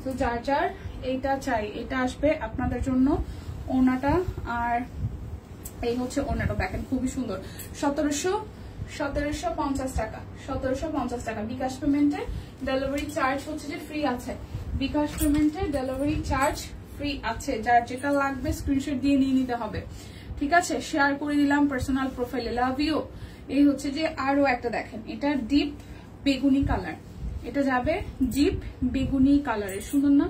S1: সো যার যার এইটা চাই, এটা আসবে আপনাদের জন্য ওনাটা। আর এই হচ্ছে ওনাটা, দেখেন খুবই সুন্দর। 1750 টাকা, 1750 টাকা। বিকাশ পেমেন্টে ডেলিভারি চার্জ হচ্ছে যে ফ্রি আছে, বিকাশ পেমেন্টে ডেলিভারি চার্জ ফ্রি আছে। যার যেটা লাগবে স্ক্রিনশট দিয়ে নিয়ে নিতে হবে, ঠিক আছে। শেয়ার করে দিলাম পার্সোনাল প্রোফাইলে, লাভ ইউ। এই হচ্ছে যে আরো একটা দেখেন, এটা ডিপ বেগুনি কালার, এটা যাবে ডিপ বেগুনি কালারে, সুন্দর না,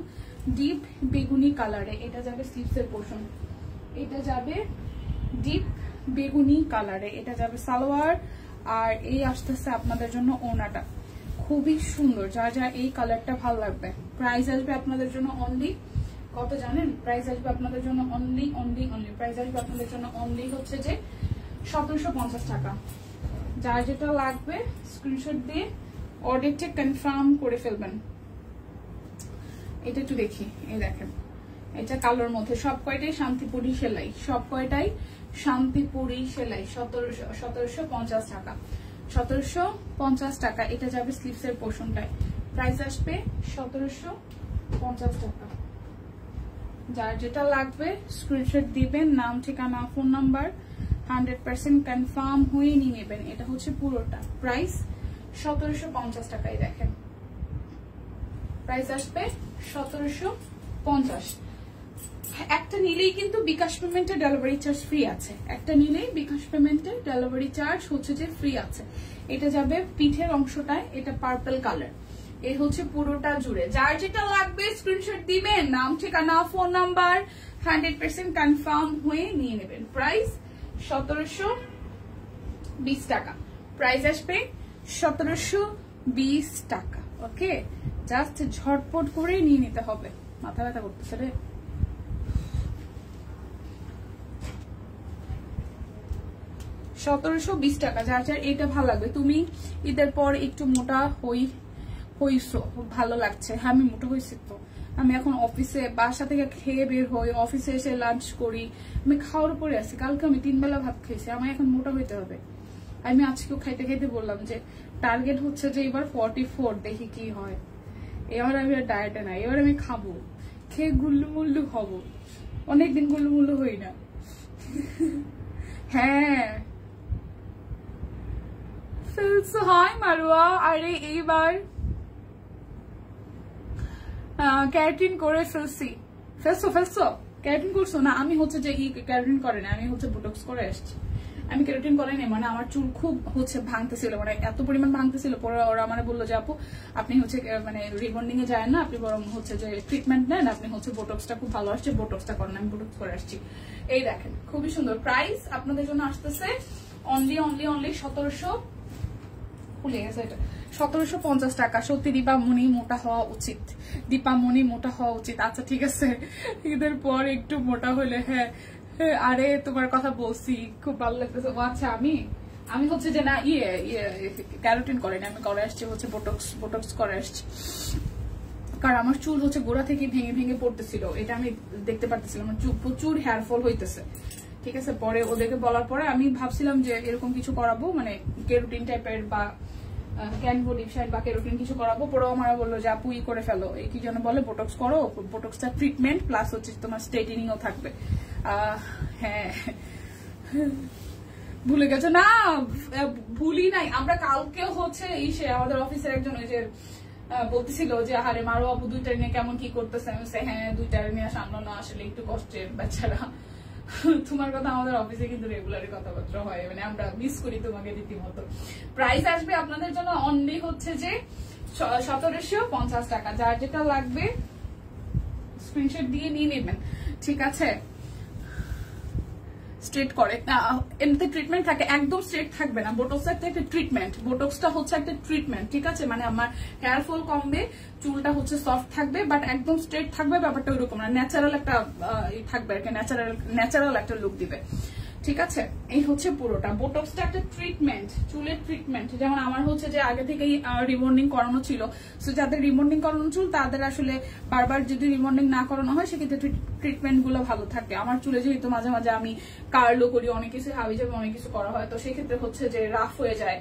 S1: ডিপ বেগুনি কালারে। এটা যাবে স্লিভস এর পোর্শন, এটা যাবে ডিপ বেগুনি কালারে, এটা যাবে সালোয়ার। আর এই আসতেছে আপনাদের জন্য ওনাটা, খুবই সুন্দর। যা যা এই কালারটা ভালো লাগবে। প্রাইস আসবে আপনাদের জন্য অনলি কত জানেন? প্রাইস আসবে আপনাদের জন্য অনলি প্রাইস আসবে আপনাদের জন্য অনলি হচ্ছে যে 1750 টাকা। যার যেটা লাগবে স্ক্রিনশট দিয়ে অর্ডারটা কনফার্ম করে ফেলবেন। এটা একটু দেখি, এই দেখেন এটা কালোর মধ্যে, সব কয়টাই শান্তিপুরি সেলাই, সব কয়টাই শান্তিপুরি সেলাই। 1750 টাকা, 1750 টাকা। এটা যাবে স্লিভস এর পোর্শনটায়। প্রাইস আসবে 1750 টাকা। যার যেটা লাগবে স্ক্রিনশট দিবেন, নাম ঠিকানা ফোন নাম্বার 100% কনফার্ম হয়ে নিয়ে নেবেন। এটা হচ্ছে পুরোটা। প্রাইস 1750 টাকায়। দেখেন প্রাইস আসবে 1750। একটা নিলেই কিন্তু বিকাশ পেমেন্টের ডেলিভারি চার্জ ফ্রি আছে, একটা নিলেই বিকাশ পেমেন্টের ডেলিভারি চার্জ হচ্ছে যে ফ্রি আছে। এটা যাবে পিঠের অংশটায়, এটা পার্পল কালার। এই হচ্ছে পুরোটা জুড়ে। যার যেটা লাগবে স্ক্রিনশট দিবেন, নাম ঠিকানা ফোন নাম্বার 100% কনফার্ম হয়ে নিয়ে নেবেন। প্রাইস 1720 টাকা। প্রাইস আসবে 1720 টাকা। ওকে, জাস্ট ঝটপট করে নিয়ে নিতে হবে। মাথা ব্যথা করতেছে রে। 1720 টাকা। যার যার এটা ভালো লাগবে। তুমি ঈদের পর একটু মোটা হইছো, ভালো লাগছে। হ্যাঁ আমি মোটা হয়েছি তো, আমি এখন অফিসে বাসা থেকে খেয়ে বের হই, অফিসে এসে লাঞ্চ করি, আমি খাওয়ার উপরে আছি। কালকে আমি 3 বেলা ভাত খেয়েছি, আমার এখন মোটা হইতে হবে। আমি আজকেও খাইতে খাইতে বললাম যে টার্গেট হচ্ছে যে এবার 44, দেখি কি হয়। এবার আমি আর ডায়েটে নাই, এবার আমি খাবো, খেয়ে গুল্লু মুল্লু হবো। অনেকদিন গুল্লু মুল্লু হই না। হ্যাঁ ফেলছো, হাই মারুয়া। আরে এইবার ক্যারাটিন করে ফেলছো ক্যারাটিন করছো না? আমি হচ্ছে যে ক্যারাটিন করে না, আমি হচ্ছে বোটক্স করে আসছি। আমি ক্যারাটিন করে নি, মানে আমার চুল খুব হচ্ছে ভাঙতেছিল, মানে এত পরিমাণ ভাঙতেছিল। পরে ওরা মানে বললো যে আপু আপনি হচ্ছে মানে রিবন্ডিং এ যায় না, আপনি বরং হচ্ছে যে ট্রিটমেন্ট নেন, আপনি হচ্ছে বোটক্সটা খুব ভালো আসছে, বোটক্সটা করেন। আমি বোটক্স করে আসছি। এই দেখেন খুবই সুন্দর। প্রাইস আপনাদের জন্য আসতেছে অনলি 1700, ভুলে গেছে এটা, 1750 টাকা। সত্যি দীপামণি মোটা হওয়া উচিত, দীপামণি মোটা হওয়া উচিত। আচ্ছা ঠিক আছে, ঈদের পর একটু মোটা হলে। হ্যাঁ আরে তোমার কথা বলছি, খুব ভালো লাগতেছে। আচ্ছা আমি হচ্ছে যে না ক্যারোটিন করেনি, আমি করে আসছি হচ্ছে বোটক্স করে আসছি। কারণ আমার চুল হচ্ছে গোড়া থেকে ভেঙে ভেঙে পড়তেছিল, এটা আমি দেখতে পারতেছিলাম, আমার চুল প্রচুর হেয়ার ফল হইতেছে। ঠিক আছে, পরে ওদেরকে বলার পরে আমি ভাবছিলাম যে এরকম কিছু করাবো, মানে কেরোটিন টাইপের বা ক্যানভো ডিপসাইড বা কেরোটিন কিছু করাবো। পরে আমার বললো যে আপু করে ফেলো, এই কি যেন বলে, বোটক্স করো, বোটক্সটা ট্রিটমেন্ট প্লাস হচ্ছে তোমার স্ট্রেটেনিংও থাকবে। হ্যাঁ ভুলে গেছো না? ভুলি নাই, আমরা কালকেও হচ্ছে সে আমাদের অফিসের একজন ওই যে বলতেছিল যে আরে মারো আপু দুইটা নিয়ে কেমন কি করতেছে, আমি হ্যাঁ দুইটা নিয়ে সামলানো আসলে একটু কষ্টের বাচ্চারা। তোমার কথা আমাদের অফিসে কিন্তু রেগুলারই কথাবার্তা হয়, মানে আমরা মিস করি তোমাকে রীতিমতো। প্রাইস আসবে আপনাদের জন্য অনলি হচ্ছে যে 1750 টাকা। যার যেটা লাগবে স্ক্রিনশট দিয়ে নিয়ে নেবেন। ঠিক আছে, স্ট্রেট করে এমনিতে ট্রিটমেন্ট থাকে, একদম স্ট্রেট থাকবে না, বোটক্স একটা ট্রিটমেন্ট, বোটক্সটা হচ্ছে একটা ট্রিটমেন্ট। ঠিক আছে, মানে আমার হেয়ার ফল কমবে, চুলটা হচ্ছে সফট থাকবে, বাট একদম স্ট্রেট থাকবে ব্যাপারটা ওইরকম না, ন্যাচারাল একটা থাকবে আর কি, ন্যাচারাল একটা লুক দিবে। ঠিক আছে, এই হচ্ছে পুরোটা। বোটক্সটা একটা ট্রিটমেন্ট, চুলের ট্রিটমেন্ট। যেমন আমার হচ্ছে যে আগে থেকেই রিবন্ডিং করানো ছিল, সো যাদের রিবন্ডিং করানো চুল তাদের আসলে বারবার যদি রিবন্ডিং না করানো হয় সেক্ষেত্রে ট্রিটমেন্ট গুলো ভালো থাকে। আমার চুলে যেহেতু মাঝে মাঝে আমি কার্লও করি, অনেক কিছু হাবি যাবে, অনেক কিছু করা হয়, তো সেক্ষেত্রে হচ্ছে যে রাফ হয়ে যায়,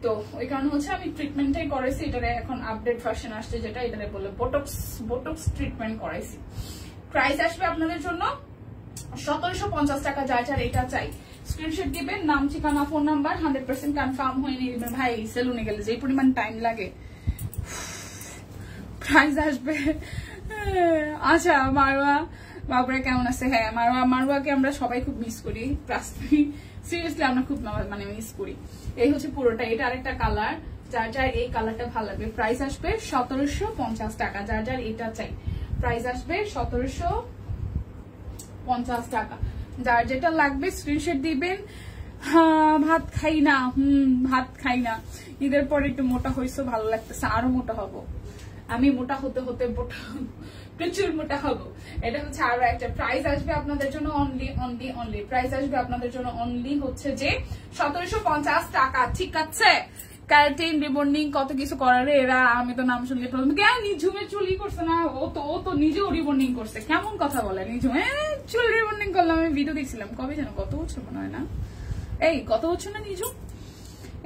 S1: তো ওই কারণে হচ্ছে আমি ট্রিটমেন্টটাই করাইছি। এটারে এখন আপডেট ভার্সন আসছে যেটা, এটারে বলে বোটক্স ট্রিটমেন্ট করাইছি। প্রাইস আসবে আপনাদের জন্য 1750 টাকা। যার যার এটা চাই স্ক্রিনশট দিবেন, নাম ঠিকানা ফোন নাম্বার, 100% কনফার্ম হয়ে নিয়ে দিবেন। ভাই সেলুনে গেলে যে পরিমাণ টাইম লাগে, প্রাইস আসবে। আচ্ছা মারওয়া বাবুরা কেমন আছে? হ্যাঁ মারওয়াকে আমরা সবাই খুব মিস করি, সিরিয়াসলি আমরা খুব মানে মিস করি। এই হচ্ছে পুরোটা, এটা আরেকটা কালার, যার যার এই কালারটা ভালো লাগবে। প্রাইস আসবে 1750 টাকা। যার যার এটা চাই প্রাইস আসবে 1750 টাকা। যার যেটা লাগবে স্ক্রিনশট দিবেন। ভাত খাই না, ভাত খাই না, ঈদের পরে একটু মোটা হয়েছে, ভালো লাগতেছে, আরো মোটা হবো আমি, মোটা হতে হতে প্রচুর মোটা হবো। এটা হচ্ছে আরো একটা। প্রাইস আসবে আপনাদের জন্য অনলি প্রাইস আসবে আপনাদের জন্য অনলি হচ্ছে যে 1750 টাকা। ঠিক আছে, ক্যারাটিন রিবন্ডিং কত কিছু করার এরা, আমি তো নাম শুনলে প্রথম কেন নিঝুমের চুলই করছে না, ও তো নিজেও রিবন্ডিং করছে, কেমন কথা বলে নিঝুম, চুল রিবন্ডিং করলাম, আমি ভিডিও দেখছিলাম, কবে যেন, গত বছর মনে হয় না, এই গত বছর না নিঝুম।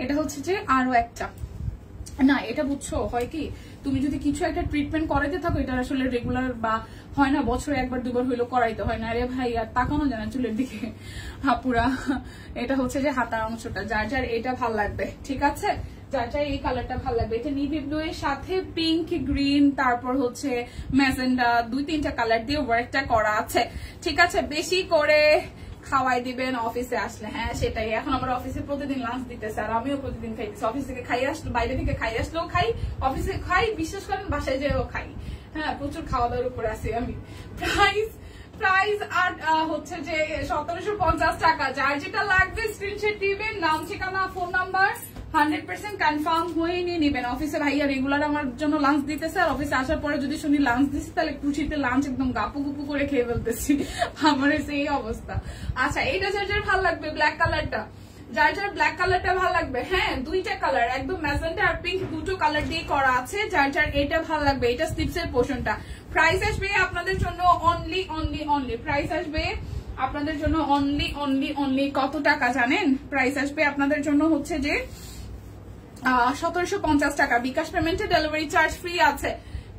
S1: এটা হচ্ছে যে আরো একটা না, এটা বুঝছো হয় কি, তুমি যদি কিছু একটা ট্রিটমেন্ট করাইতে থাকো, এটা আসলে রেগুলার বা হয় না, বছরে একবার দুবার হইলো করাইতে হয় না। আরে ভাই আর তাকানো যায় না চুলের দিকে হাপুরা। এটা হচ্ছে যে হাতার অংশটা, যার যার এটা ভাল লাগবে। ঠিক আছে, যার যার এই কালারটা ভাল লাগবে। এটা নেভি ব্লু এর সাথে পিঙ্ক, গ্রিন, তারপর হচ্ছে ম্যাজেন্ডা, 2-3টা কালার দিয়ে ওয়ার্কটা করা আছে। ঠিক আছে, বেশি করে খাওয়াই দিবেন অফিসে আসলে। হ্যাঁ সেটাই, এখন আমার অফিসে প্রতিদিন লাঞ্চ দিতেছে, আর আমিও প্রতিদিন খাইতেছি। অফিস থেকে খাই আসলে, বাইরে থেকে খাই আসলেও খাই, অফিসে খাই, বিশ্বাস করেন বাসায় যেও খাই। হ্যাঁ প্রচুর খাওয়া দাওয়ার উপরে আছি আমি। প্রাইস আর হচ্ছে যে 1750 টাকা। যার যেটা লাগবে স্ক্রিনশট দিবেন, নাম ঠিকানা ফোন নাম্বার, 100% কনফার্ম হয়ে নিয়ে নিবেন। অফিসে ভাইয়া রেগুলার আমার জন্য লাঞ্চ দিতেছে, আর অফিসে আসার পরে যদি শুনি লাঞ্চ দিচ্ছি, তাহলে খুশিতে লাঞ্চ একদম গাপু গুপু করে খেয়ে ফেলতেছি, আমার সেই অবস্থা। আচ্ছা, এইটা যার যার ভালো লাগবে, ব্ল্যাক কালারটা, যার যার ব্ল্যাক কালারটা ভালো লাগবে। হ্যাঁ 2টা কালার, একদম ম্যাজেন্টা আর পিঙ্ক, দুটো কালার দিয়ে করা আছে। যার যার এটা ভালো লাগবে, এটা স্লিপস এর পোর্শনটা। প্রাইস আসবে আপনাদের জন্য অনলি প্রাইস আসবে আপনাদের জন্য অনলি কত টাকা জানেন? প্রাইস আসবে আপনাদের জন্য হচ্ছে যে 1750 টাকা। বিকাশ পেমেন্টে ডেলিভারি চার্জ ফ্রি আছে,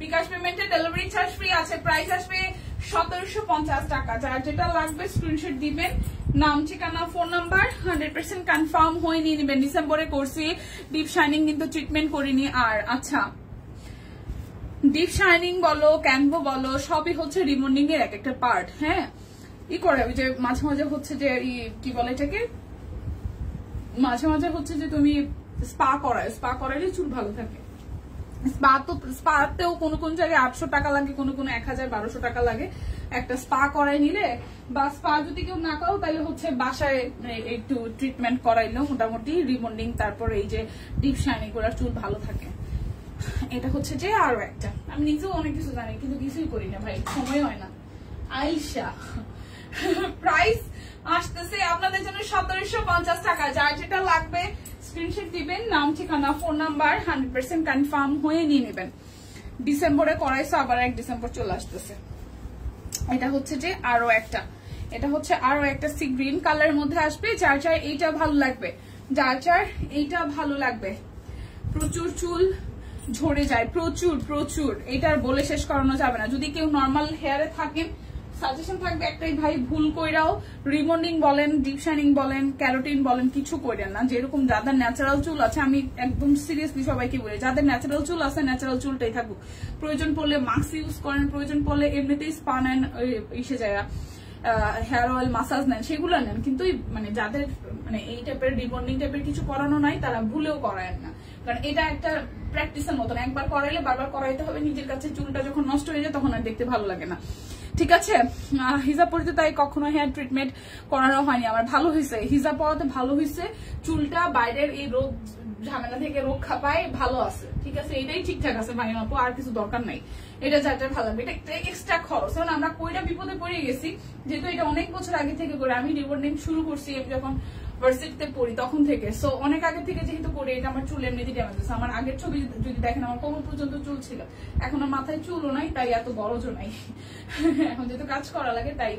S1: বিকাশ পেমেন্টে ডেলিভারি চার্জ ফ্রি আছে। প্রাইস আসবে 1750 টাকা। যার যেটা লাগবে স্ক্রিনশট দিবেন, নাম ঠিকানা ফোন নাম্বার, 100% কনফার্ম হয়ে নিয়ে নেবেন। ডিসেম্বরে করছি ডিপ শাইনিং, কিন্তু ট্রিটমেন্ট করিনি। আর আচ্ছা, ডিপ শাইনিং বলো, ক্যানভো বলো, সবই হচ্ছে রিবন্ডিং এর এক একটা পার্ট। হ্যাঁ ই করে ওই যে মাঝে মাঝে হচ্ছে যে কি বলে এটাকে, মাঝে মাঝে হচ্ছে যে তুমি স্পা করাইলে চুল ভালো থাকে। স্পাতেও কোন জায়গায় 800 টাকা লাগে, কোন 1000-1200 টাকা লাগে একটা স্পা করাই নিলে। বা স্পা যদি কেউ না করো তাহলে হচ্ছে বাসায় একটু ট্রিটমেন্ট করাইলেও মোটামুটি রিবন্ডিং, তারপর এই যে ডিপ শাইনিং করে চুল ভালো থাকে। এটা হচ্ছে যে আরো একটা, আমি নিজেও অনেক কিছু জানি কিন্তু কিছুই করি না ভাই, সময় হয় না। আইসা প্রাইস আসতেছে আপনাদের জন্য 1750 টাকা। যার যেটা লাগবে স্ক্রিনশট দিবেন, নাম ঠিকানা ফোন নাম্বার, 100% কনফার্ম হয়ে নিয়ে নেবেন। ডিসেম্বরে করাইছো, আবার 1 ডিসেম্বর চলে আসতেছে। এটা হচ্ছে যে আরো একটা, এটা হচ্ছে আরো একটা সি গ্রিন কালারের মধ্যে আসবে। যার যার এইটা ভালো লাগবে, যার যার এইটা ভালো লাগবে। প্রচুর চুল ঝরে যায়, প্রচুর প্রচুর, এটা আর বলে শেষ করানো যাবে না। যদি কেউ নর্মাল হেয়ারে থাকেন, সাজেশন থাকবে একটাই ভাই, ভুল কইরাও রিবন্ডিং বলেন, ডিপ শাইনিং বলেন, ক্যারোটিন বলেন, কিছু কইরেন না। যেরকম যাদের ন্যাচারাল চুল আছে, আমি একদম সিরিয়াসলি সবাইকে বলি, যাদের ন্যাচারাল চুল আছে ন্যাচারাল চুলটাই থাকুক। প্রয়োজন পড়লে মাস্ক ইউজ করেন, প্রয়োজন পড়লে এমনিতেই স্পা নেন, ইসে যায় হেয়ার অয়েল মাসাজ নেন, সেগুলো নেন। কিন্তু মানে যাদের মানে এই টাইপের রিবন্ডিং টাইপের কিছু করানো নাই, তারা ভুলেও করায়েন না, কারণ এটা একটা প্র্যাকটিসের মতন। একবার করাইলে বারবার করাইতে হবে। নিজের কাছে চুলটা যখন নষ্ট হয়ে যায় তখন আর দেখতে ভালো লাগে না। ঠিক আছে, হিজাব পরিতে তাই কখনো হেয়ার ট্রিটমেন্ট করানো হয়নি আমার, ভালো হয়েছে। হিজাব পরাতে ভালো হয়েছে, চুলটা বাইরের এই রোগ ঝামেলা থেকে রক্ষা পায়, ভালো আছে। ঠিক আছে, এটাই ঠিকঠাক আছে ভাই আপু, আর কিছু দরকার নাই। এটা যার যার ভালো লাগবে। এটা একটা এক্সট্রা খরচ, কারণ আমরা কইরা বিপদে পড়ে গেছি, যেহেতু এটা অনেক বছর আগে থেকে করে। আমি রিবন্ডিং শুরু করছি যখন ভার্সিটিতে পড়ি তখন থেকে, সো অনেক আগে থেকে যেহেতু করি, এটা আমার চুল এমনিতে ড্যামেজ হয়েছে। আমার আগের ছবি যদি দেখেন, আমার কোমর পর্যন্ত চুল ছিল, এখন আর মাথায় চুলও নাই, তাই এত গরজও নাই। এখন যেহেতু কাজ করা লাগে, তাই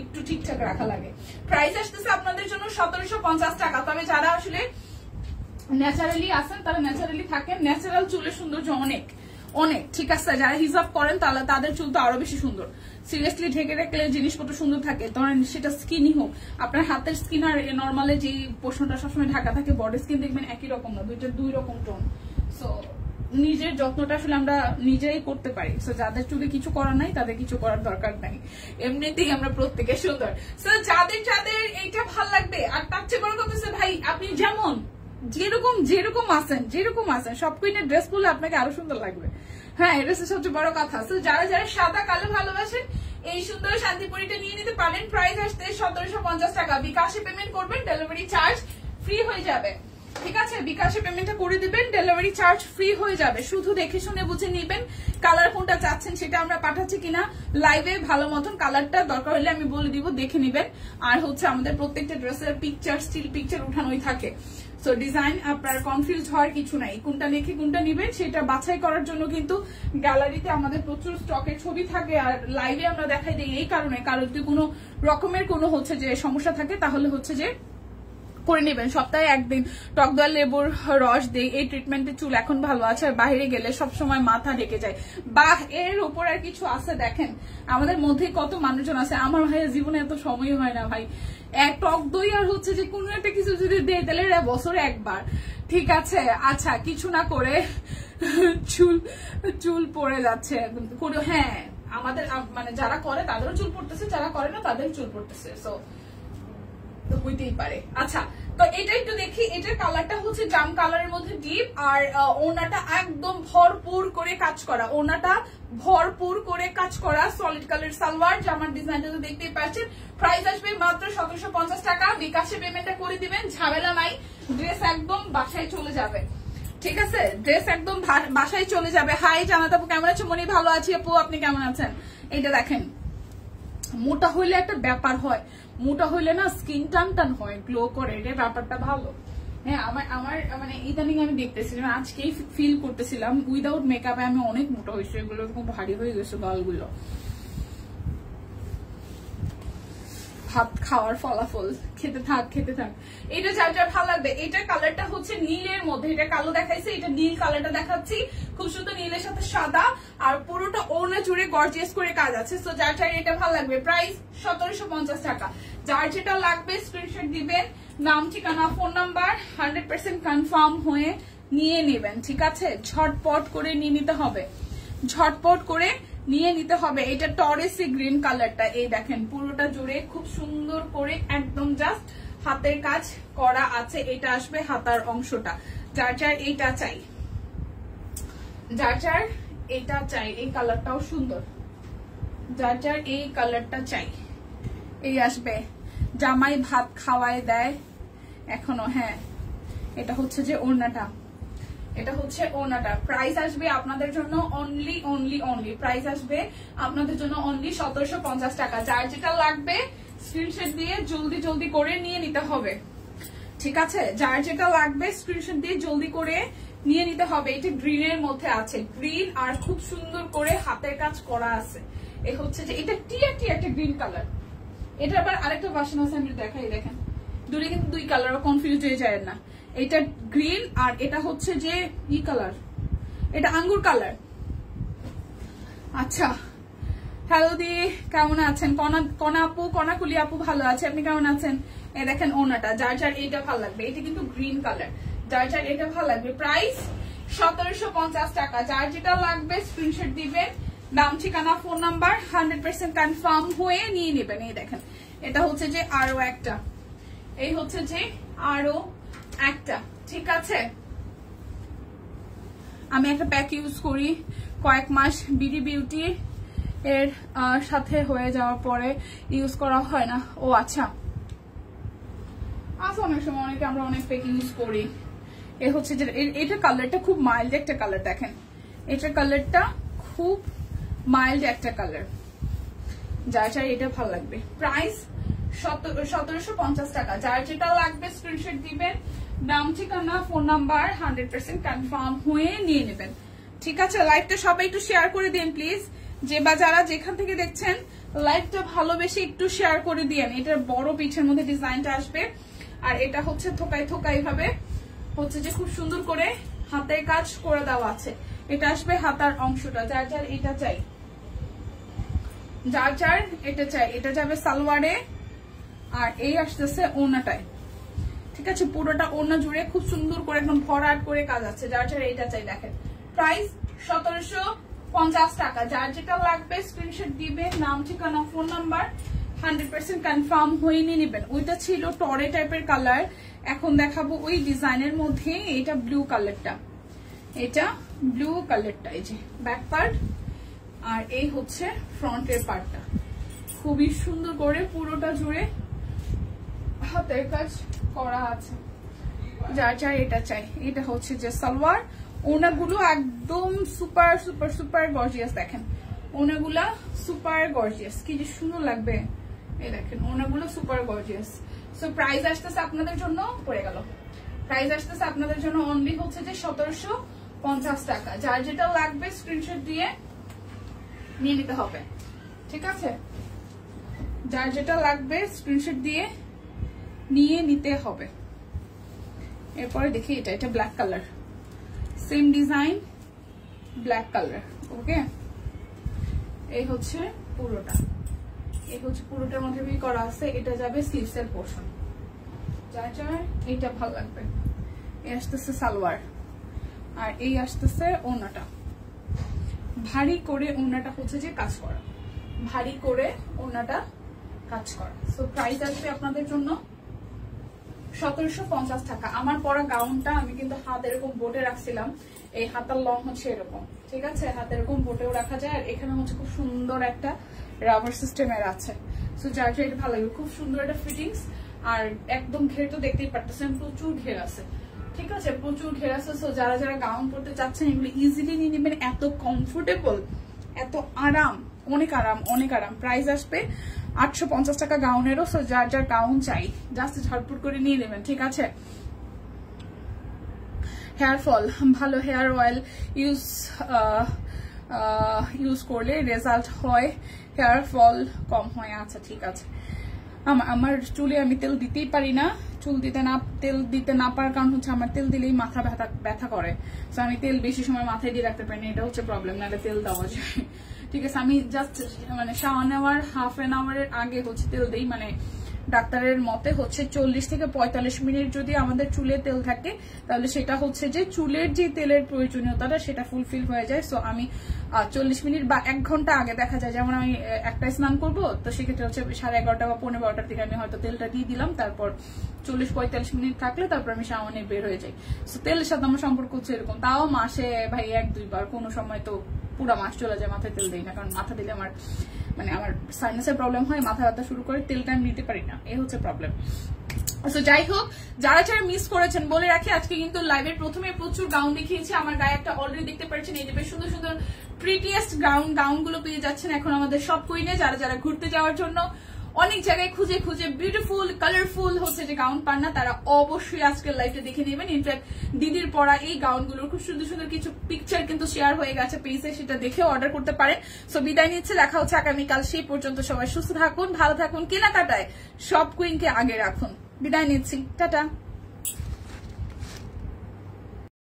S1: একটু ঠিকঠাক রাখা লাগে। প্রাইস আসতেছে আপনাদের জন্য 1750 টাকা। তবে যারা আসলে ন্যাচারালি আছেন, তারা ন্যাচারালি থাকেন, ন্যাচারাল চুলের সৌন্দর্য অনেক অনেক। ঠিক আছে, যারা হিজাব করেন তাহলে তাদের চুল তো আরো বেশি সুন্দর। সিরিয়াসলি ঢেকে রাখলে জিনিসপত্র সুন্দর থাকে, ধরেন সেটা স্কিনই হোক। আপনার হাতের স্কিন আর নর্মালে যে পোর্শনটা সবসময় ঢাকা থাকে, বডি স্কিন দেখবেন একই রকম না, দুইটা দুই রকম টোন। সো নিজের যত্নটা আসলে আমরা নিজেরাই করতে পারি। সো যাদের চুলে কিছু করার নাই, তাদের কিছু করার দরকার নাই, এমনিতেই আমরা প্রত্যেকে সুন্দর। সো যাদের যাদের এইটা ভাল লাগবে, আর তার চেয়ে বড় কথা হচ্ছে ভাই, আপনি যেমন যেরকম আছেন সব কুইনের ড্রেস পরলে আপনাকে আরো সুন্দর লাগবে। হ্যাঁ, এটা হচ্ছে সবচেয়ে বড় কথা। তো যারা যারা সাদা কালো ভালোবাসেন, এই সুন্দর শান্তিপুরিটা নিয়ে নিতে পারেন। প্রাইস আসতে 1750 টাকা। বিকাশে পেমেন্ট করবেন, ডেলিভারি চার্জ ফ্রি হয়ে যাবে। ঠিক আছে, বিকাশে পেমেন্টটা করে দিবেন, ডেলিভারি চার্জ ফ্রি হয়ে যাবে। শুধু দেখে শুনে বুঝে নিবেন কালার কোনটা চাচ্ছেন, সেটা আমরা পাঠাচ্ছি কিনা লাইভে ভালো মতন। কালারটা দরকার হলে আমি বলে দিব, দেখে নিবেন। আর হচ্ছে আমাদের প্রত্যেকটা ড্রেসের পিকচার, স্টিল পিকচার উঠানোই থাকে। সো ডিজাইন আপনার কনফিউজ হওয়ার কিছু নাই, কোনটা লিখে কোনটা নিবেন সেটা বাছাই করার জন্য কিন্তু গ্যালারিতে আমাদের প্রচুর স্টকের ছবি থাকে। আর লাইভে আমরা দেখাই দিই এই কারণে, কারণ যদি কোনো রকমের কোনো হচ্ছে যে সমস্যা থাকে, তাহলে হচ্ছে যে করে নেবেন। সপ্তাহে একদিন টক দই লেবুর রস দেই, এই ট্রিটমেন্টের চুল এখন ভালো আছে। আর বাইরে গেলে সবসময় মাথা ঢেকে যায়, বাহ, এর উপর আর কিছু আছে? দেখেন আমাদের মধ্যে কত মানুষজন আছে। আমার ভাইয়ের জীবনে এত সময় হয় না ভাই, এক টক দই আর হচ্ছে যে কোনো একটা কিছু যদি দেয়, তাহলে বছরে একবার। ঠিক আছে, আচ্ছা কিছু না করে চুল পড়ে যাচ্ছে। হ্যাঁ, আমাদের মানে যারা করে তাদেরও চুল পড়তেছে, যারা করে না তাদের চুল পড়তেছে। সো হইতেই পারে। আচ্ছা, তো এটা একটু দেখি। এটার কালারটা হচ্ছে জাম কালারের মধ্যে ডিপ, আর ওনাটা একদম ভরপুর করে কাজ করা, ওনাটা ভরপুর করে কাজ করা, সলিড কালার সালোয়ার। জামার ডিজাইনটা তো দেখতেই পাচ্ছেন। প্রাইস আসবে মাত্র 1750 টাকা। বিকাশে পেমেন্টটা করে দিবেন, ঝামেলা নাই। ড্রেস একদম বাসায় চলে যাবে। ঠিক আছে, ড্রেস একদম বাসায় চলে যাবে। হাই জানাত আপু, কেমন আছো? মনি ভালো আছি আপু, আপনি কেমন আছেন? এটা দেখেন, মোটা হইলে একটা ব্যাপার হয়, মোটা হইলে না স্কিন টান হয়, গ্লো করে, এটা ব্যাপারটা ভালো। হ্যাঁ, আমার মানে ইদানিং আমি দেখতেছিলাম, আজকেই ফিল করতেছিলাম উইদাউট মেকআপে আমি অনেক মোটা হয়েছে, এগুলো খুব ভারী হয়ে গেছে গালগুলো। ভাত খাওয়ার ফলাফল, খেতে থাক। এটা যার যার ভালো লাগবে। এটার কালারটা হচ্ছে নীলের মধ্যে, এটা কালো দেখাইছে, এটা নীল কালারটা দেখাচ্ছি। খুব সুন্দর নীলের সাথে সাদা, আর পুরোটা ওড়না জুড়ে গর্জিয়াস করে কাজ আছে। সো যার যার এটা ভালো লাগবে। প্রাইস 1750 টাকা। যার যেটা লাগবে স্ক্রিনশট দিবেন, নাম, ঠিকানা, ফোন নাম্বার 100% কনফার্ম হয়ে নিয়ে নেবেন। ঠিক আছে, ঝটপট করে নিয়ে নিতে হবে, ঝটপট করে নিয়ে নিতে হবে। এটা টরেসি গ্রিন কালারটা, এই দেখেন পুরোটা জুড়ে খুব সুন্দর করে একদম জাস্ট হাতের কাজ করা আছে। এটা আসবে হাতার অংশটা। যার যার এইটা চাই, যার যার এটা চাই, এই কালারটাও সুন্দর, যার যার এই কালারটা চাই, এই আসবে। জামাই ভাত খাওয়ায় দেয় এখনো। হ্যাঁ, এটা হচ্ছে যে ওড়নাটা, এটা হচ্ছে ওনাটা। প্রাইস আসবে আপনাদের জন্য অনলি প্রাইস আসবে আপনাদের জন্য অনলি 1750 টাকা। যার যেটা লাগবে স্ক্রিনশট দিয়ে জলদি করে নিয়ে নিতে হবে। ঠিক আছে, যার যেটা লাগবে স্ক্রিনশট দিয়ে জলদি করে নিয়ে নিতে হবে। এটা গ্রিনের মধ্যে আছে, গ্রিন আর খুব সুন্দর করে হাতের কাজ করা আছে। এই হচ্ছে যে এটা টিয়া একটা গ্রিন কালার। এটা আবার আরেকটা ভার্সন আছে, আমি দেখাই, দেখেন দুটো কিন্তু দুই কালার, কনফিউজ হয়ে যায় না। এটা গ্রিন আর এটা হচ্ছে যে ই কালার, এটা আঙ্গুর কালার। আচ্ছা, হ্যালো দি, কেমন আছেন? কনা আপু, কনাকুলি আপু ভালো আছে, আপনি কেমন আছেন? এই দেখেন ওনাটা, যার যার এটা ভালো লাগবে, এটা কিন্তু গ্রিন কালার, যার যার এটা ভালো লাগবে। প্রাইস 1750 টাকা। যার যেটা লাগবে স্ক্রিনশট দিবেন, নাম ঠিকানা ফোন নাম্বার 100% কনফার্ম হয়ে নিয়ে নেবেন। এই দেখেন এটা হচ্ছে যে আরো একটা, এই হচ্ছে যে আরো একটা, ঠিক আছে। আমি একটা প্যাক ইউজ করি কয়েক মাস, বিডি বিউটি এর সাথে হয়ে যাওয়ার পরে ইউজ করা হয় না। ও আচ্ছা, অনেক সময় অনেকে আমরা অনেক প্যাক ইউজ করি। এ হচ্ছে যে এটা কালারটা খুব মাইল্ড একটা কালার, দেখেন এটার কালারটা খুব মাইল্ড একটা কালার, যার যার এটা ভালো লাগবে। প্রাইস 1750 টাকা। যার যেটা লাগবে স্ক্রিনশট দিবেন, নাম ঠিকানা ফোন নাম্বার 100% কনফার্ম হয়ে নিয়ে নেবেন, ঠিক আছে। লাইভটা সবাই একটু শেয়ার করে দিন প্লিজ, যে বা যারা যেখান থেকে দেখছেন লাইভটা ভালোবেসে একটু শেয়ার করে দিয়েন। এটার বড় পিঠের মধ্যে ডিজাইনটা আসবে, আর এটা হচ্ছে থোকায় থোকায় ভাবে হচ্ছে যে খুব সুন্দর করে হাতের কাজ করে দেওয়া আছে। এটা আসবে হাতার অংশটা, যার যার এটা চাই, যার যার এটা চাই, এটা যাবে সালোয়ারে, আর এই আসতেছে ওড়নাটায়, ঠিক আছে। পুরোটা ওড়না জুড়ে খুব সুন্দর করে একদম ভরাট করে কাজ আছে, যার যার এটা চাই। দেখেন প্রাইস 1750 টাকা। যার যেটা লাগবে স্ক্রিনশট দিবেন, নাম ঠিকানা ফোন নাম্বার 100% কনফার্ম হয়ে নিয়ে নেবেন। ওইটা ছিল টরে টাইপের কালার, এখন দেখাবো ওই ডিজাইনের মধ্যে এটা ব্লু কালারটা, এটা ব্লু কালারটা, এই যে ব্যাক পার্ট আর এই হচ্ছে ফ্রন্টের পার্টটা, খুবই সুন্দর করে পুরোটা জুড়ে হাতের কাজ করা আছে। যার যার এটা চাই, এটা হচ্ছে যে সালোয়ার। ওনাগুলো একদম সুপার সুপার সুপার গর্জিয়াস, দেখেন ওনাগুলা সুপার গর্জিয়াস, কি যে সুন্দর লাগবে। এই দেখেন ওনাগুলো সুপার গর্জিয়াস। সো প্রাইস আসতেছে আপনাদের জন্য, পড়ে গেল, প্রাইস আসতেছে আপনাদের জন্য অনলি হচ্ছে যে 1750 টাকা। যার যেটা লাগবে স্ক্রিনশট দিয়ে নিয়ে নিতে হবে, ঠিক আছে। যার যেটা লাগবে স্ক্রিনশট দিয়ে নিয়ে নিতে হবে। এরপরে দেখি এটা black colour, same design, black colour, okay. এই হচ্ছে পুরোটা, এই হচ্ছে পুরোটার মধ্যে বি করা আছে। এটা যাবে স্লিভস এর পোর্শন, যার যার এটা ভালো লাগবে। এই আসতেছে সালোয়ার, আর এই আসতেছে ওড়নাটা, ভারী করে ওড়নাটা হচ্ছে যে কাজ করা, ভারী করে ওড়নাটা কাজ করা। সো প্রাইস আসবে আপনাদের জন্য 1750 টাকা। আমার পরা গাউনটা আমি কিন্তু হাত এরকম বোটে রাখছিলাম, এই হাতার লং হচ্ছে এরকম, ঠিক আছে। হাত এরকম বোটেও রাখা যায়, আর এখানে হচ্ছে খুব সুন্দর একটা রাবার সিস্টেমের আছে। সো যার যার এটা ভালো লাগবে, খুব সুন্দর একটা ফিটিংস, আর একদম ঘের তো দেখতেই পারতেছেন, প্রচুর ঘের আছে, ঠিক আছে, প্রচুর ঘের আছে। সো যারা যারা গাউন পরতে চাচ্ছেন এগুলো ইজিলি নিয়ে নেবেন, এত কমফোর্টেবল, এত আরাম, অনেক আরাম, অনেক আরাম। প্রাইস আসবে 850 টাকা গাউনেরও। সো যার যার গাউন চাই জাস্ট ঝটপট করে নিয়ে নেবেন, ঠিক আছে। হেয়ার ফল, ভালো হেয়ার অয়েল ইউজ করলে রেজাল্ট হয়, হেয়ার ফল কম হয়। আচ্ছা ঠিক আছে, আমার চুলে আমি তেল দিতেই পারি না, তেল দিতে না পারার কারণ হচ্ছে আমার তেল দিলেই মাথা ব্যথা করে। সো আমি তেল বেশি সময় মাথায় দিয়ে রাখতে পারি না, এটা হচ্ছে প্রবলেম, নাহলে তেল দেওয়া যায়, ঠিক আছে। আমি জাস্ট মানে শাওয়ার নেওয়ার হাফ অ্যান আওয়ারের আগে হচ্ছে তেল দিই, মানে ডাক্তারের মতে হচ্ছে 40 থেকে 45 মিনিট যদি আমাদের চুলে তেল থাকে তাহলে সেটা হচ্ছে যে চুলের যে তেলের প্রয়োজনীয়তাটা সেটা ফুলফিল হয়ে যায়। সো আমি 40 মিনিট বা 1 ঘন্টা আগে দেখা যায়, যেমন আমি একটাই স্নান করবো, তো সেক্ষেত্রে হচ্ছে 11:30 বা 11:15 দিকে আমি হয়তো তেলটা দিয়ে দিলাম, তারপর 40-45 মিনিট থাকলে তারপর আমি শাওয়ার নিয়ে বের হয়ে যাই। সো তেলের সাথে আমার সম্পর্ক হচ্ছে এরকম, তাও মাসে ভাই 1-2 বার, কোনো সময় তো পুরো মাস চলে যায় মাথায় তেল দিই না, কারণ মাথা দিলে আমার সাইনাসের প্রবলেম হয়, মাথা ব্যথা শুরু করে, তেলটা আমি নিতে পারি না, এই হচ্ছে প্রবলেম। তো যাই হোক, যারা যারা মিস করেছেন বলে রাখি, আজকে কিন্তু লাইভের প্রথমে প্রচুর গাউন দেখিয়েছি। আমার গায়ে একটা অলরেডি দেখতে পাচ্ছেন, এই যে বেশ সুন্দর সুন্দর প্রিটিয়েস্ট গাউন গুলো পেয়ে যাচ্ছেন এখন আমাদের সব কুইনে। যারা যারা ঘুরতে যাওয়ার জন্য অনেক জায়গায় খুঁজে খুঁজে বিউটিফুল কালারফুল হচ্ছে যে গাউন পান না, তারা অবশ্যই আজকের লাইভটা দেখে নেবেন। ইনফ্যাক্ট দিদির পরা এই গাউনগুলোর খুব সুন্দর সুন্দর কিছু পিকচার কিন্তু শেয়ার হয়ে গেছে পেজে, সেটা দেখেও অর্ডার করতে পারেন। সো বিদায় নিচ্ছে, দেখা হচ্ছে আগামীকাল। সেই পর্যন্ত সবাই সুস্থ থাকুন, ভালো থাকুন, কেনাকাটায় সব কুইনকে আগে রাখুন। বিদায় নিচ্ছি, টাটা।